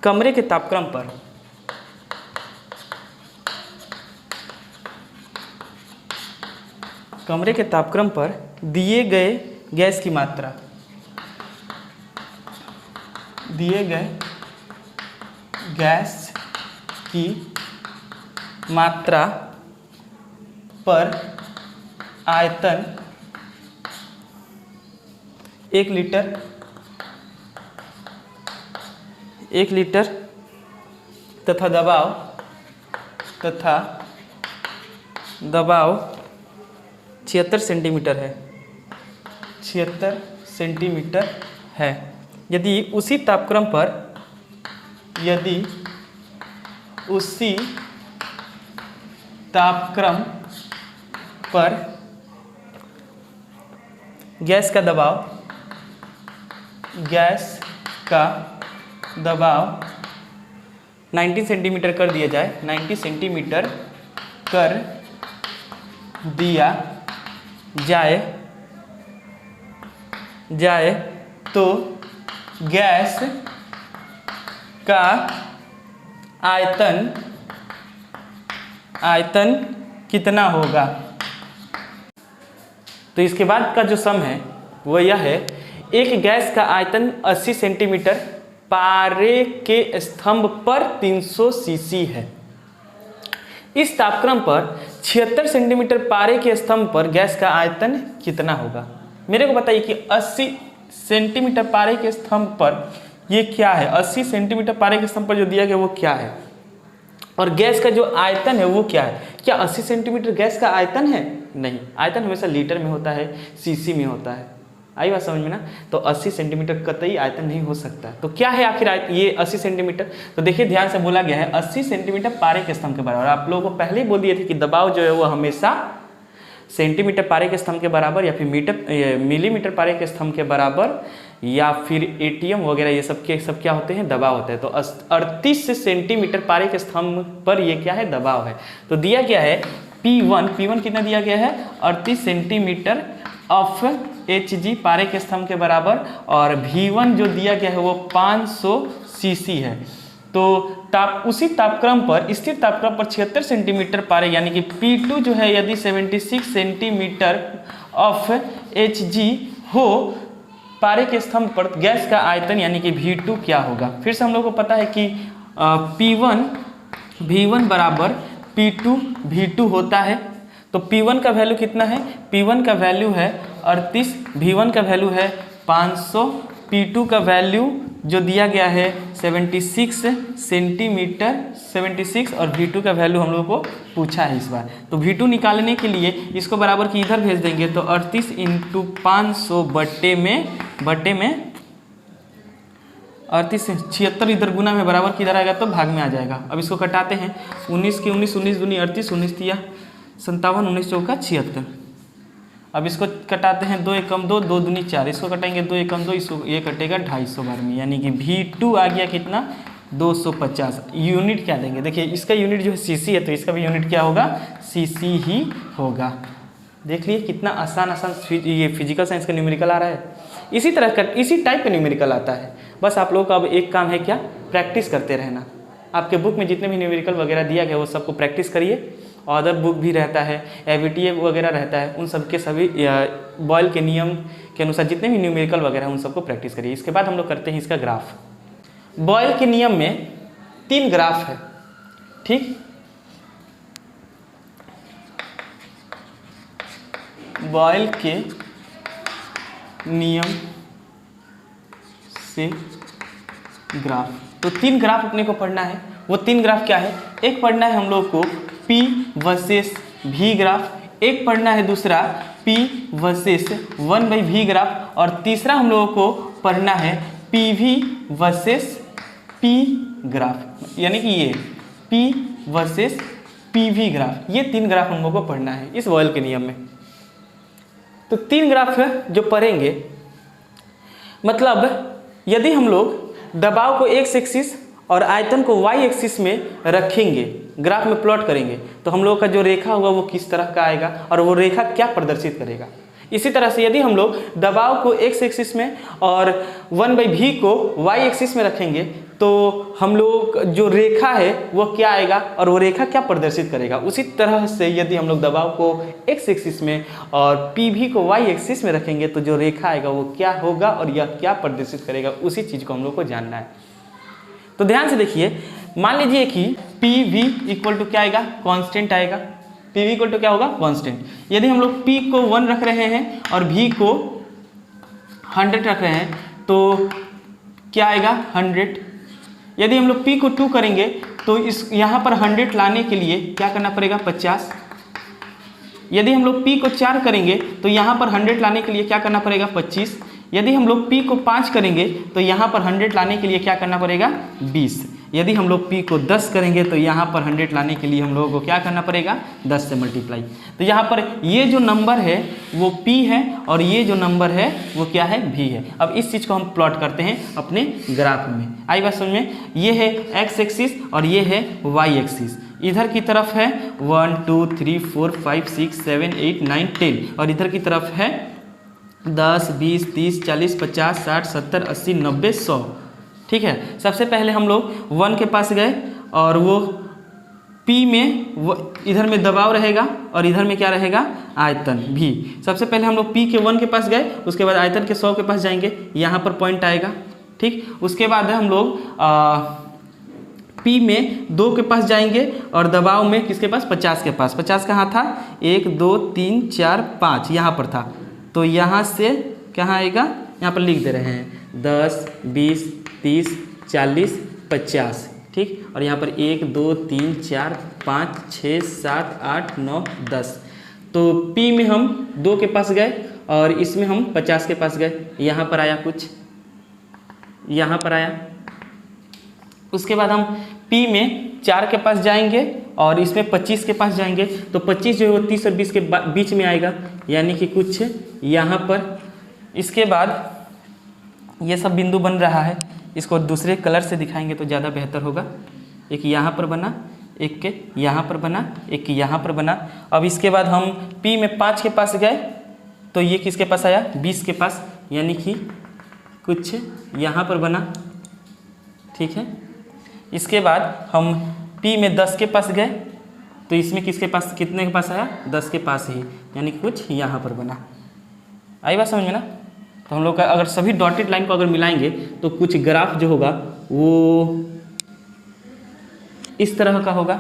S1: कमरे के तापक्रम पर दिए गए गैस की मात्रा, दिए गए गैस की मात्रा पर आयतन 1 लीटर तथा दबाव 76 सेंटीमीटर है, 76 सेंटीमीटर है। यदि उसी तापक्रम पर गैस का दबाव 90 सेंटीमीटर कर दिया जाए, 90 सेंटीमीटर कर दिया जाए तो गैस का आयतन कितना होगा। तो इसके बाद का जो सम है वो यह है, एक गैस का आयतन 80 सेंटीमीटर पारे के स्तंभ पर 300 सीसी है। इस तापक्रम पर 76 सेंटीमीटर पारे के स्तंभ पर गैस का आयतन कितना होगा। मेरे को बताइए कि 80 सेंटीमीटर पारे के स्तंभ पर ये क्या है, 80 सेंटीमीटर पारे के स्तंभ पर जो दिया गया वो क्या है, और गैस का जो आयतन है वो क्या है। क्या 80 सेंटीमीटर गैस का आयतन है? नहीं, आयतन हमेशा लीटर में होता है, सीसी में होता है। आई बात समझ में ना। तो 80 सेंटीमीटर कतई आयतन नहीं हो सकता। तो क्या है आखिर ये 80 सेंटीमीटर। तो देखिए ध्यान से बोला गया है 80 सेंटीमीटर पारे के स्तंभ के बराबर। आप लोगों को पहले ही बोल दिए थे कि दबाव जो है वो हमेशा सेंटीमीटर पारे के स्तंभ के बराबर या फिर मिलीमीटर पारे के स्तंभ के बराबर या फिर एटीएम वगैरह ये सब क्या होते हैं, दबाव होते हैं। तो 38 सेंटीमीटर पारे के स्तंभ पर ये क्या है, दबाव है। तो दिया गया है P1 कितना दिया गया है, 38 सेंटीमीटर ऑफ Hg पारे के स्तंभ के बराबर, और V1 जो दिया गया है वो 500 सीसी है। तो उसी तापक्रम पर, स्थिर तापक्रम पर 76 सेंटीमीटर पारे यानी कि P2 जो है यदि 76 सेंटीमीटर ऑफ Hg हो पारे के स्तंभ पर, गैस का आयतन यानी कि V2 क्या होगा। फिर से हम लोग को पता है कि V1 बराबर P2 V2 होता है। तो P1 का वैल्यू कितना है, P1 का वैल्यू है 38, V1 का वैल्यू है 500, P2 का वैल्यू जो दिया गया है 76 सेंटीमीटर 76, और V2 का वैल्यू हम लोग को पूछा है इस बार। तो V2 निकालने के लिए इसको बराबर की इधर भेज देंगे। तो 38 × 500 बट्टे में 38 से 76 इधर गुना में बराबर किधर आएगा तो भाग में आ जाएगा। अब इसको कटाते हैं, 19 की 19 19 दूनी 38, 19 तिया 57, 19 चौका 76। अब इसको कटाते हैं, 2 एकम 2, 2 दूनी 4, इसको कटेंगे 2 एकम 2, इसको ये कटेगा 250 बार में, यानी कि V2 आ गया कितना 250। यूनिट क्या देंगे, देखिए इसका यूनिट जो है सीसी है, तो इसका भी यूनिट क्या होगा, सीसी ही होगा। देख लिए कितना आसान ये फिजिकल साइंस का न्यूमेरिकल आ रहा है। इसी तरह का इसी टाइप का न्यूमेरिकल आता है। बस आप लोगों का अब एक काम है क्या, प्रैक्टिस करते रहना। आपके बुक में जितने भी न्यूमेरिकल वगैरह दिया गया वो सबको प्रैक्टिस करिए। अदर बुक भी रहता है, एवीटीए वगैरह रहता है, उन सब के सभी बॉयल के नियम के अनुसार जितने भी न्यूमेरिकल वगैरह उन सबको प्रैक्टिस करिए। इसके बाद हम लोग करते हैं इसका ग्राफ। बॉयल के नियम में 3 ग्राफ है, ठीक। बॉयल के नियम से ग्राफ, तो 3 ग्राफ अपने को पढ़ना है। वो 3 ग्राफ क्या है, एक पढ़ना है हम लोग को P वर्सेस V ग्राफ, एक पढ़ना है दूसरा P वर्सेस 1/V ग्राफ, और तीसरा हम लोगों को पढ़ना है PV वर्सेस P ग्राफ, यानी कि ये P वर्सेस PV ग्राफ। ये 3 ग्राफ हम लोगों को पढ़ना है इस बॉयल के नियम में। तो 3 ग्राफ जो पढ़ेंगे, मतलब यदि हम लोग दबाव को x एक्सिस और आयतन को y एक्सिस में रखेंगे, ग्राफ में प्लॉट करेंगे, तो हम लोग का जो रेखा होगा वो किस तरह का आएगा और वो रेखा क्या प्रदर्शित करेगा। इसी तरह से यदि हम लोग दबाव को x एक्सिस में और 1/v को y एक्सिस में रखेंगे, तो हम लोग जो रेखा है वो क्या आएगा और वो रेखा क्या प्रदर्शित करेगा। उसी तरह से यदि हम लोग दबाव को x एक्सिस में और PV को y एक्सिस में रखेंगे, तो जो रेखा आएगा वो क्या होगा और यह क्या प्रदर्शित करेगा, उसी चीज़ को हम लोग को जानना है। तो ध्यान से देखिए, मान लीजिए कि PV इक्वल टू क्या आएगा, कांस्टेंट आएगा। PV इक्वल टू क्या होगा, कांस्टेंट। यदि हम लोग P को 1 रख रहे हैं और V को 100 रख रहे हैं तो क्या आएगा 100। यदि हम लोग p को 2 करेंगे तो इस यहाँ पर 100 लाने के लिए क्या करना पड़ेगा 50। यदि हम लोग p को 4 करेंगे तो यहाँ पर 100 लाने के लिए क्या करना पड़ेगा 25। यदि हम लोग p को 5 करेंगे तो यहाँ पर 100 लाने के लिए क्या करना पड़ेगा 20। यदि हम लोग p को 10 करेंगे तो यहाँ पर 100 लाने के लिए हम लोगों को क्या करना पड़ेगा 10 से मल्टीप्लाई। तो यहाँ पर ये जो नंबर है वो p है और ये जो नंबर है वो क्या है v है। अब इस चीज़ को हम प्लॉट करते हैं अपने ग्राफ में। आई बात समझ में। ये है x एक्सिस और ये है y एक्सिस। इधर की तरफ है 1 2 3 4 5 6 7 8 9 10 और इधर की तरफ है 10 20 30 40 50 60 70 80 90 100। ठीक है। सबसे पहले हम लोग 1 के पास गए और वो P में इधर में दबाव रहेगा और इधर में क्या रहेगा आयतन भी। सबसे पहले हम लोग P के 1 के पास गए, उसके बाद आयतन के 100 के पास जाएंगे, यहाँ पर पॉइंट आएगा। ठीक। उसके बाद हम लोग P में 2 के पास जाएंगे और दबाव में किसके पास 50 के पास। 50 कहाँ था 1 2 3 4 5 यहाँ पर था। तो यहाँ से कहाँ आएगा, यहाँ पर लिख दे रहे हैं 10 20 30 40 50। ठीक। और यहाँ पर 1 2 3 4 5 6 7 8 9 10। तो P में हम 2 के पास गए और इसमें हम 50 के पास गए। यहाँ पर आया कुछ, यहाँ पर आया। उसके बाद हम P में 4 के पास जाएंगे और इसमें 25 के पास जाएंगे तो 25 जो है वो 30 और 20 के बीच में आएगा, यानी कि कुछ यहाँ पर। इसके बाद ये सब बिंदु बन रहा है, इसको दूसरे कलर से दिखाएंगे तो ज़्यादा बेहतर होगा। एक यहाँ पर बना, एक के यहाँ पर बना, एक यहाँ पर बना। अब इसके बाद हम P में 5 के पास गए तो ये किसके पास आया 20 के पास, यानी कि कुछ यहाँ पर बना। ठीक है। इसके बाद हम P में 10 के पास गए तो इसमें किसके पास, कितने के पास आया 10 के पास ही, यानी कि कुछ यहाँ पर बना। आई बात समझ में ना। तो हम लोग का अगर सभी डॉटेड लाइन को अगर मिलाएंगे तो कुछ ग्राफ जो होगा वो इस तरह का होगा।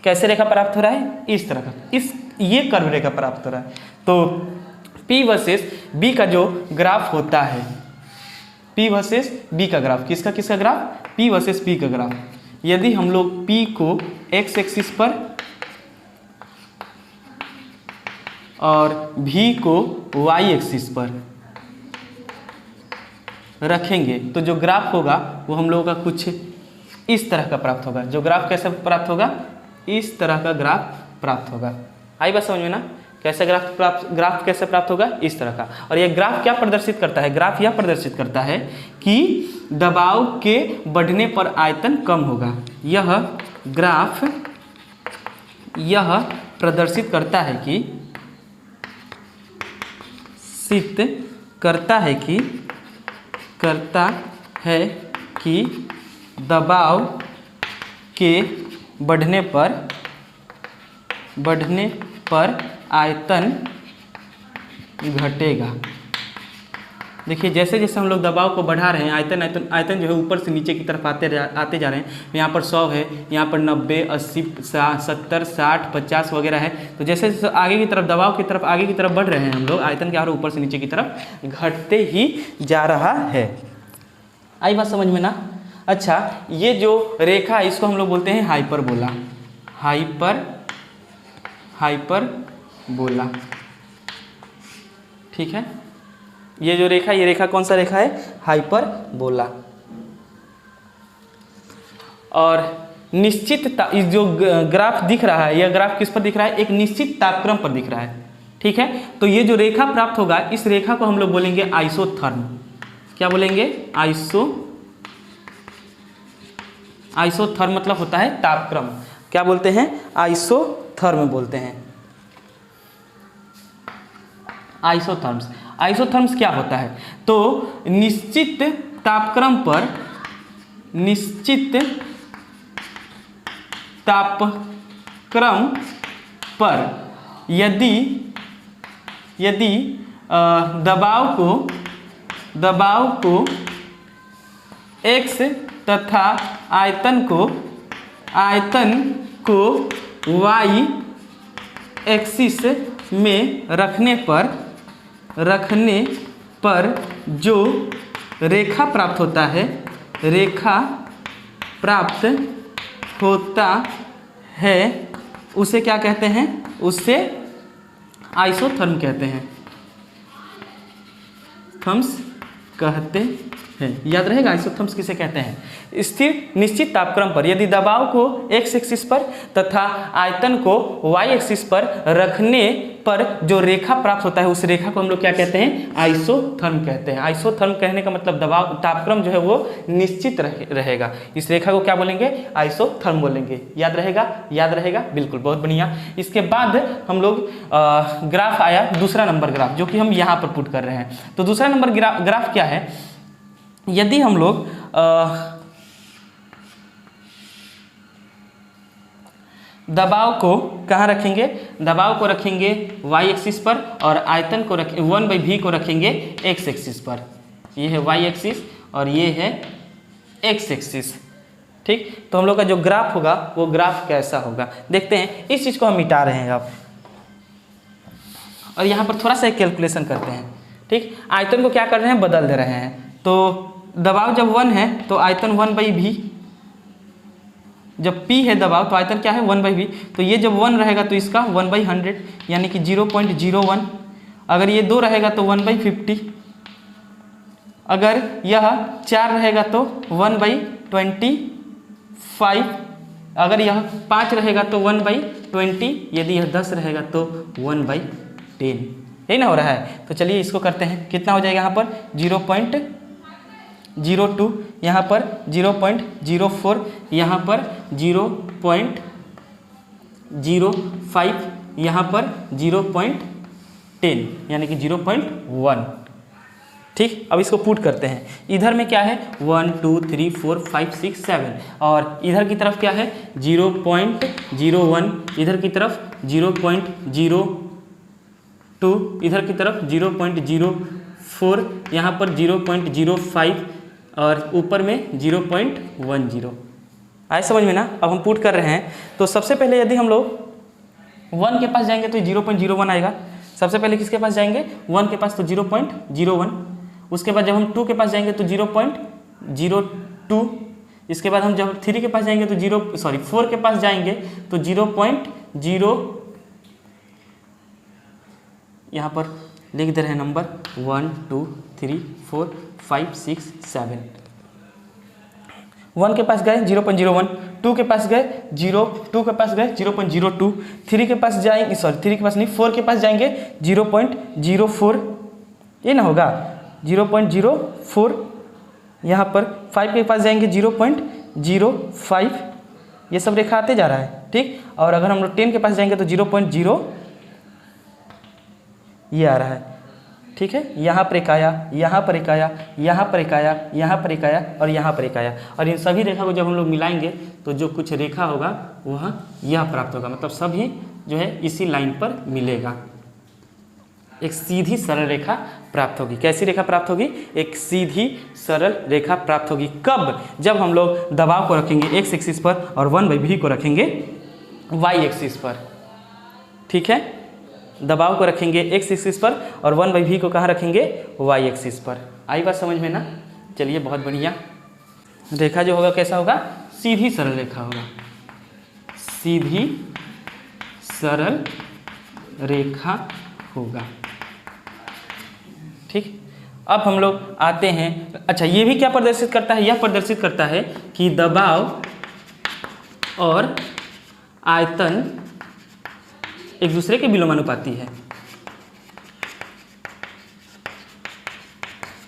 S1: कैसे रेखा प्राप्त हो रहा है, इस तरह का, ये कर्व रेखा प्राप्त हो रहा है। तो P वर्सेस B का जो ग्राफ होता है, P वर्सेस B का ग्राफ, किसका किसका ग्राफ, P वर्सेस B का ग्राफ। यदि हम लोग P को x एक्सिस पर और V को y एक्सिस पर रखेंगे तो जो ग्राफ होगा वो हम लोगों का कुछ इस तरह का प्राप्त होगा। जो ग्राफ कैसे प्राप्त होगा, इस तरह का ग्राफ प्राप्त होगा। आई बात समझ में ना। कैसे ग्राफ कैसे प्राप्त होगा, इस तरह का। और ये ग्राफ क्या प्रदर्शित करता है, ग्राफ यह प्रदर्शित करता है कि दबाव के बढ़ने पर आयतन कम होगा। यह ग्राफ यह प्रदर्शित करता है कि सिद्ध करता है कि दबाव के बढ़ने पर आयतन घटेगा। देखिए जैसे जैसे हम लोग दबाव को बढ़ा रहे हैं, आयतन जो है ऊपर से नीचे की तरफ आते जा रहे हैं। यहाँ पर 100 है, यहाँ पर 90 80 70 60 50 वगैरह है। तो जैसे जैसे आगे की तरफ दबाव की तरफ आगे की तरफ बढ़ रहे हैं हम लोग, आयतन क्या हो रहा है ऊपर से नीचे की तरफ घटते ही जा रहा है। आई बात समझ में ना। अच्छा, ये जो रेखा है इसको हम लोग बोलते हैं हाइपरबोला। हाइपरबोला। ठीक है। ये जो रेखा, ये रेखा कौन सा रेखा है, हाइपरबोला। और निश्चित जो ग्राफ दिख रहा है, यह ग्राफ किस पर दिख रहा है, एक निश्चित तापक्रम पर दिख रहा है। ठीक है। तो ये जो रेखा प्राप्त होगा, इस रेखा को हम लोग बोलेंगे आइसोथर्म। क्या बोलेंगे, आइसोथर्म मतलब होता है तापक्रम। क्या बोलते हैं, आइसोथर्म बोलते हैं। आइसोथर्म्स क्या होता है, तो निश्चित तापक्रम पर यदि दबाव को x तथा आयतन को y एक्सिस में रखने पर जो रेखा प्राप्त होता है, रेखा प्राप्त होता है उसे क्या कहते हैं? उसे आइसोथर्म कहते हैं, थर्म्स कहते हैं। याद रहेगा आइसोथर्म्स किसे कहते हैं? स्थिर निश्चित तापक्रम पर यदि दबाव को x एक्सिस पर तथा आयतन को y एक्सिस पर रखने पर जो रेखा प्राप्त होता है उस रेखा को हम लोग क्या कहते हैं? आइसोथर्म कहते हैं। आइसोथर्म कहने का मतलब दबाव तापक्रम जो है वो निश्चित रहेगा। इस रेखा को क्या बोलेंगे? आइसोथर्म बोलेंगे। याद रहेगा? याद रहेगा, बिल्कुल, बहुत बढ़िया। इसके बाद हम लोग ग्राफ आया, दूसरा नंबर ग्राफ, जो कि हम यहाँ पर पुट कर रहे हैं। तो दूसरा नंबर ग्राफ क्या है? यदि हम लोग दबाव को कहाँ रखेंगे? दबाव को रखेंगे y एक्सिस पर और आयतन को रखेंगे 1/v को रखेंगे x एक्सिस पर। ये है y एक्सिस और ये है x एक्सिस। ठीक, तो हम लोग का जो ग्राफ होगा वो ग्राफ कैसा होगा देखते हैं। इस चीज़ को हम मिटा रहे हैं अब, और यहाँ पर थोड़ा सा एक कैलकुलेशन करते हैं। ठीक, आयतन को क्या कर रहे हैं? बदल दे रहे हैं। तो दबाव जब 1 है तो आयतन 1/v, जब P है दबाव तो आयतन क्या है? 1/v। तो ये जब 1 रहेगा तो इसका 1/100 यानी कि 0.01। अगर ये 2 रहेगा तो 1/50। अगर यह 4 रहेगा तो 1/25। अगर यह 5 रहेगा तो 1/20। यदि यह 10 रहेगा तो 1/10। यही ना हो रहा है? तो चलिए इसको करते हैं। कितना हो जाएगा यहाँ पर? 0.02, यहाँ पर 0.04, यहाँ पर 0.05, यहाँ पर 0.10 यानी कि 0.1। ठीक, अब इसको पुट करते हैं। इधर में क्या है? 1 2 3 4 5 6 7 और इधर की तरफ क्या है? 0.01, इधर की तरफ 0.02, इधर की तरफ 0.04, यहाँ पर 0.05 और ऊपर में 0.10। आए समझ में ना? अब हम पुट कर रहे हैं। तो सबसे पहले यदि हम लोग 1 के पास जाएंगे तो 0.01 आएगा। सबसे पहले किसके पास जाएंगे? 1 के पास, तो 0.01। उसके बाद जब हम 2 के पास जाएंगे तो 0.02। इसके बाद हम जब 3 के पास जाएंगे तो 4 के पास जाएंगे तो 0.0, यहाँ पर लिख दे रहे हैं नंबर 1 2 3 4 5 6 7। 1 के पास गए 0.01, 2 के पास गए 2 के पास गए 0.02, 3 के पास जाएंगे 3 के पास नहीं 4 के पास जाएंगे 0.04। ये ना होगा 0.04। यहाँ पर 5 के पास जाएंगे 0.05। ये सब रेखा आते जा रहा है। ठीक, और अगर हम लोग 10 के पास जाएंगे तो 0.0 ये आ रहा है। ठीक है, यहाँ पर एक आया, यहाँ पर एक आया, यहाँ पर एक आया, यहाँ पर एक आया और यहाँ पर एक आया। और इन सभी रेखा को जब हम लोग मिलाएंगे तो जो कुछ रेखा होगा वह यह प्राप्त होगा। मतलब सभी जो है इसी लाइन पर मिलेगा। एक सीधी सरल रेखा प्राप्त होगी। कैसी रेखा प्राप्त होगी? एक सीधी सरल रेखा प्राप्त होगी। कब? जब हम लोग दबाव को रखेंगे x एक्सिस पर और 1/v को रखेंगे y एक्सिस पर। ठीक है, दबाव को रखेंगे x एक्सिस पर और 1/v को कहाँ रखेंगे? y एक्सिस पर। आई बात समझ में ना? चलिए, बहुत बढ़िया। रेखा जो होगा कैसा होगा? सीधी सरल रेखा होगा। सीधी सरल रेखा होगा। ठीक, अब हम लोग आते हैं। अच्छा, ये भी क्या प्रदर्शित करता है? यह प्रदर्शित करता है कि दबाव और आयतन एक दूसरे के विलोमानुपाती है।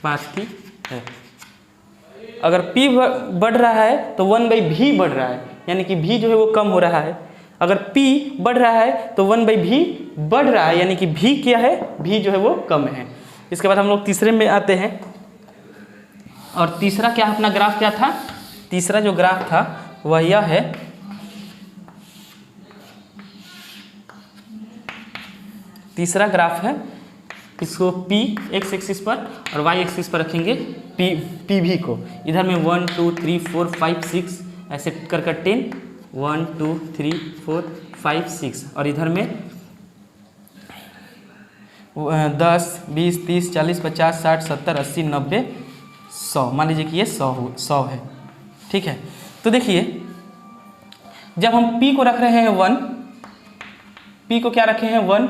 S1: पाती है। अगर P बढ़ रहा है तो 1/v बढ़ रहा है, यानी कि v जो है वो कम हो रहा है। अगर P बढ़ रहा है तो 1/v बढ़ रहा है, यानी कि v क्या है? v जो है वो कम है। इसके बाद हम लोग तीसरे में आते हैं। और तीसरा क्या अपना ग्राफ क्या था? तीसरा जो ग्राफ था वह यह है। तीसरा ग्राफ है, इसको P x एक्सिस पर और y एक्सिस पर रखेंगे PV को। इधर में 1 2 3 4 5 6 ऐसे कर 10, 1 2 3 4 5 6 और इधर में 10, 20, 30, 40, 50, 60, 70, 80, 90, 100। मान लीजिए कि ये 100 है। ठीक है, तो देखिए जब हम p को रख रहे हैं 1, p को क्या रखे हैं 1,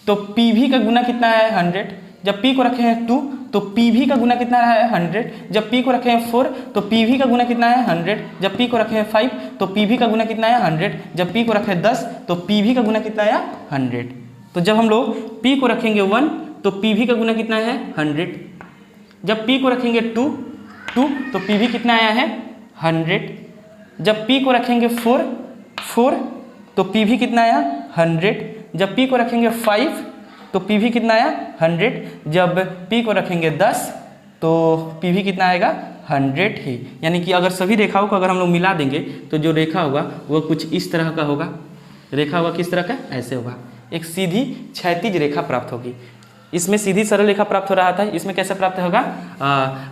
S1: तो pv का गुना कितना है 100। जब p को रखे हैं 2 तो pv का गुना कितना है 100। जब p को रखे हैं 4 तो pv का गुना कितना है 100। जब p को रखे हैं 5 तो pv का गुना कितना है 100। जब p को रखे हैं 10 तो pv का गुना कितना है 100। तो जब हम लोग p को रखेंगे 1 तो pv का गुना कितना है 100। जब p को रखेंगे 2 तो pv कितना आया है 100। जब p को रखेंगे 4 तो pv कितना आया 100। जब p को रखेंगे 5 तो pv कितना आया 100। जब p को रखेंगे 10 तो pv कितना आएगा 100 ही। यानी कि अगर सभी रेखाओं को अगर हम लोग मिला देंगे तो जो रेखा होगा वो कुछ इस तरह का होगा। रेखा होगा किस तरह का, ऐसे होगा, एक सीधी क्षैतिज रेखा प्राप्त होगी। इसमें सीधी सरल रेखा प्राप्त हो रहा था, इसमें कैसे प्राप्त होगा,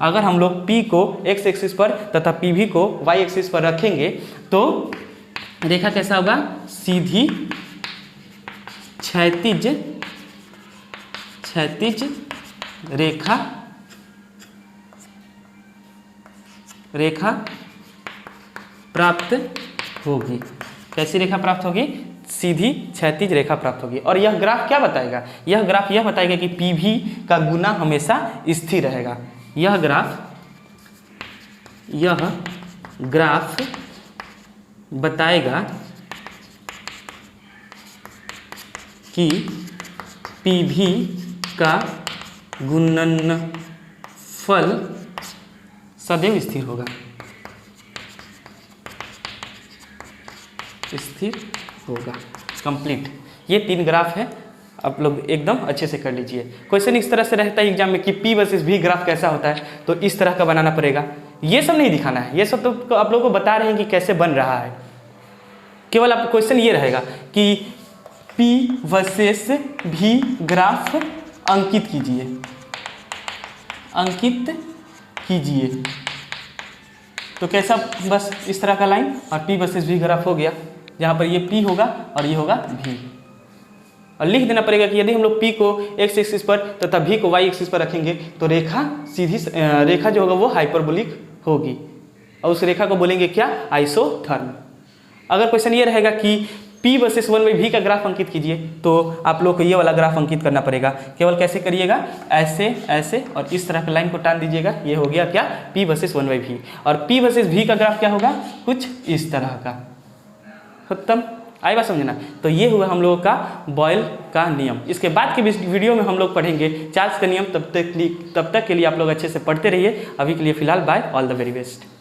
S1: अगर हम लोग p को x एक्सिस पर तथा pv को y एक्सिस पर रखेंगे तो रेखा कैसा होगा, सीधी क्षैतिज रेखा प्राप्त होगी। कैसी रेखा प्राप्त होगी, सीधी क्षैतिज रेखा प्राप्त होगी। और यह ग्राफ क्या बताएगा, यह ग्राफ यह बताएगा कि pv का गुना हमेशा स्थिर रहेगा। यह ग्राफ बताएगा कि pv का गुणनफल सदैव स्थिर होगा, कंप्लीट। ये 3 ग्राफ है, आप लोग एकदम अच्छे से कर लीजिए। क्वेश्चन इस तरह से रहता है एग्जाम में कि p वर्सेस v ग्राफ कैसा होता है, तो इस तरह का बनाना पड़ेगा। ये सब नहीं दिखाना है, ये सब तो आप लोगों को बता रहे हैं कि कैसे बन रहा है। केवल आप क्वेश्चन ये रहेगा कि p वर्सेस v ग्राफ अंकित कीजिए। तो कैसा, बस इस तरह का लाइन और p वर्सेस v ग्राफ हो गया, जहाँ पर ये p होगा और ये होगा v। और लिख देना पड़ेगा कि यदि हम लोग p को x एक्सिस पर तथा v को y एक्सिस पर रखेंगे तो रेखा रेखा जो होगा वो हाइपरबोलिक होगी, और उस रेखा को बोलेंगे क्या, आइसोथर्म। अगर क्वेश्चन ये रहेगा कि p वर्सेस 1/v का ग्राफ अंकित कीजिए, तो आप लोग को ये वाला ग्राफ अंकित करना पड़ेगा। केवल कैसे करिएगा, ऐसे और इस तरह का लाइन को टान दीजिएगा। ये हो गया क्या, p वर्सेस 1/v। और p वर्सेस v का ग्राफ क्या होगा, कुछ इस तरह का। खत्म, आई बात समझना। तो ये हुआ हम लोगों का बॉयल का नियम। इसके बाद के वीडियो में हम लोग पढ़ेंगे चार्ल्स का नियम। तब तक के लिए आप लोग अच्छे से पढ़ते रहिए। अभी के लिए फिलहाल bye, all the very best.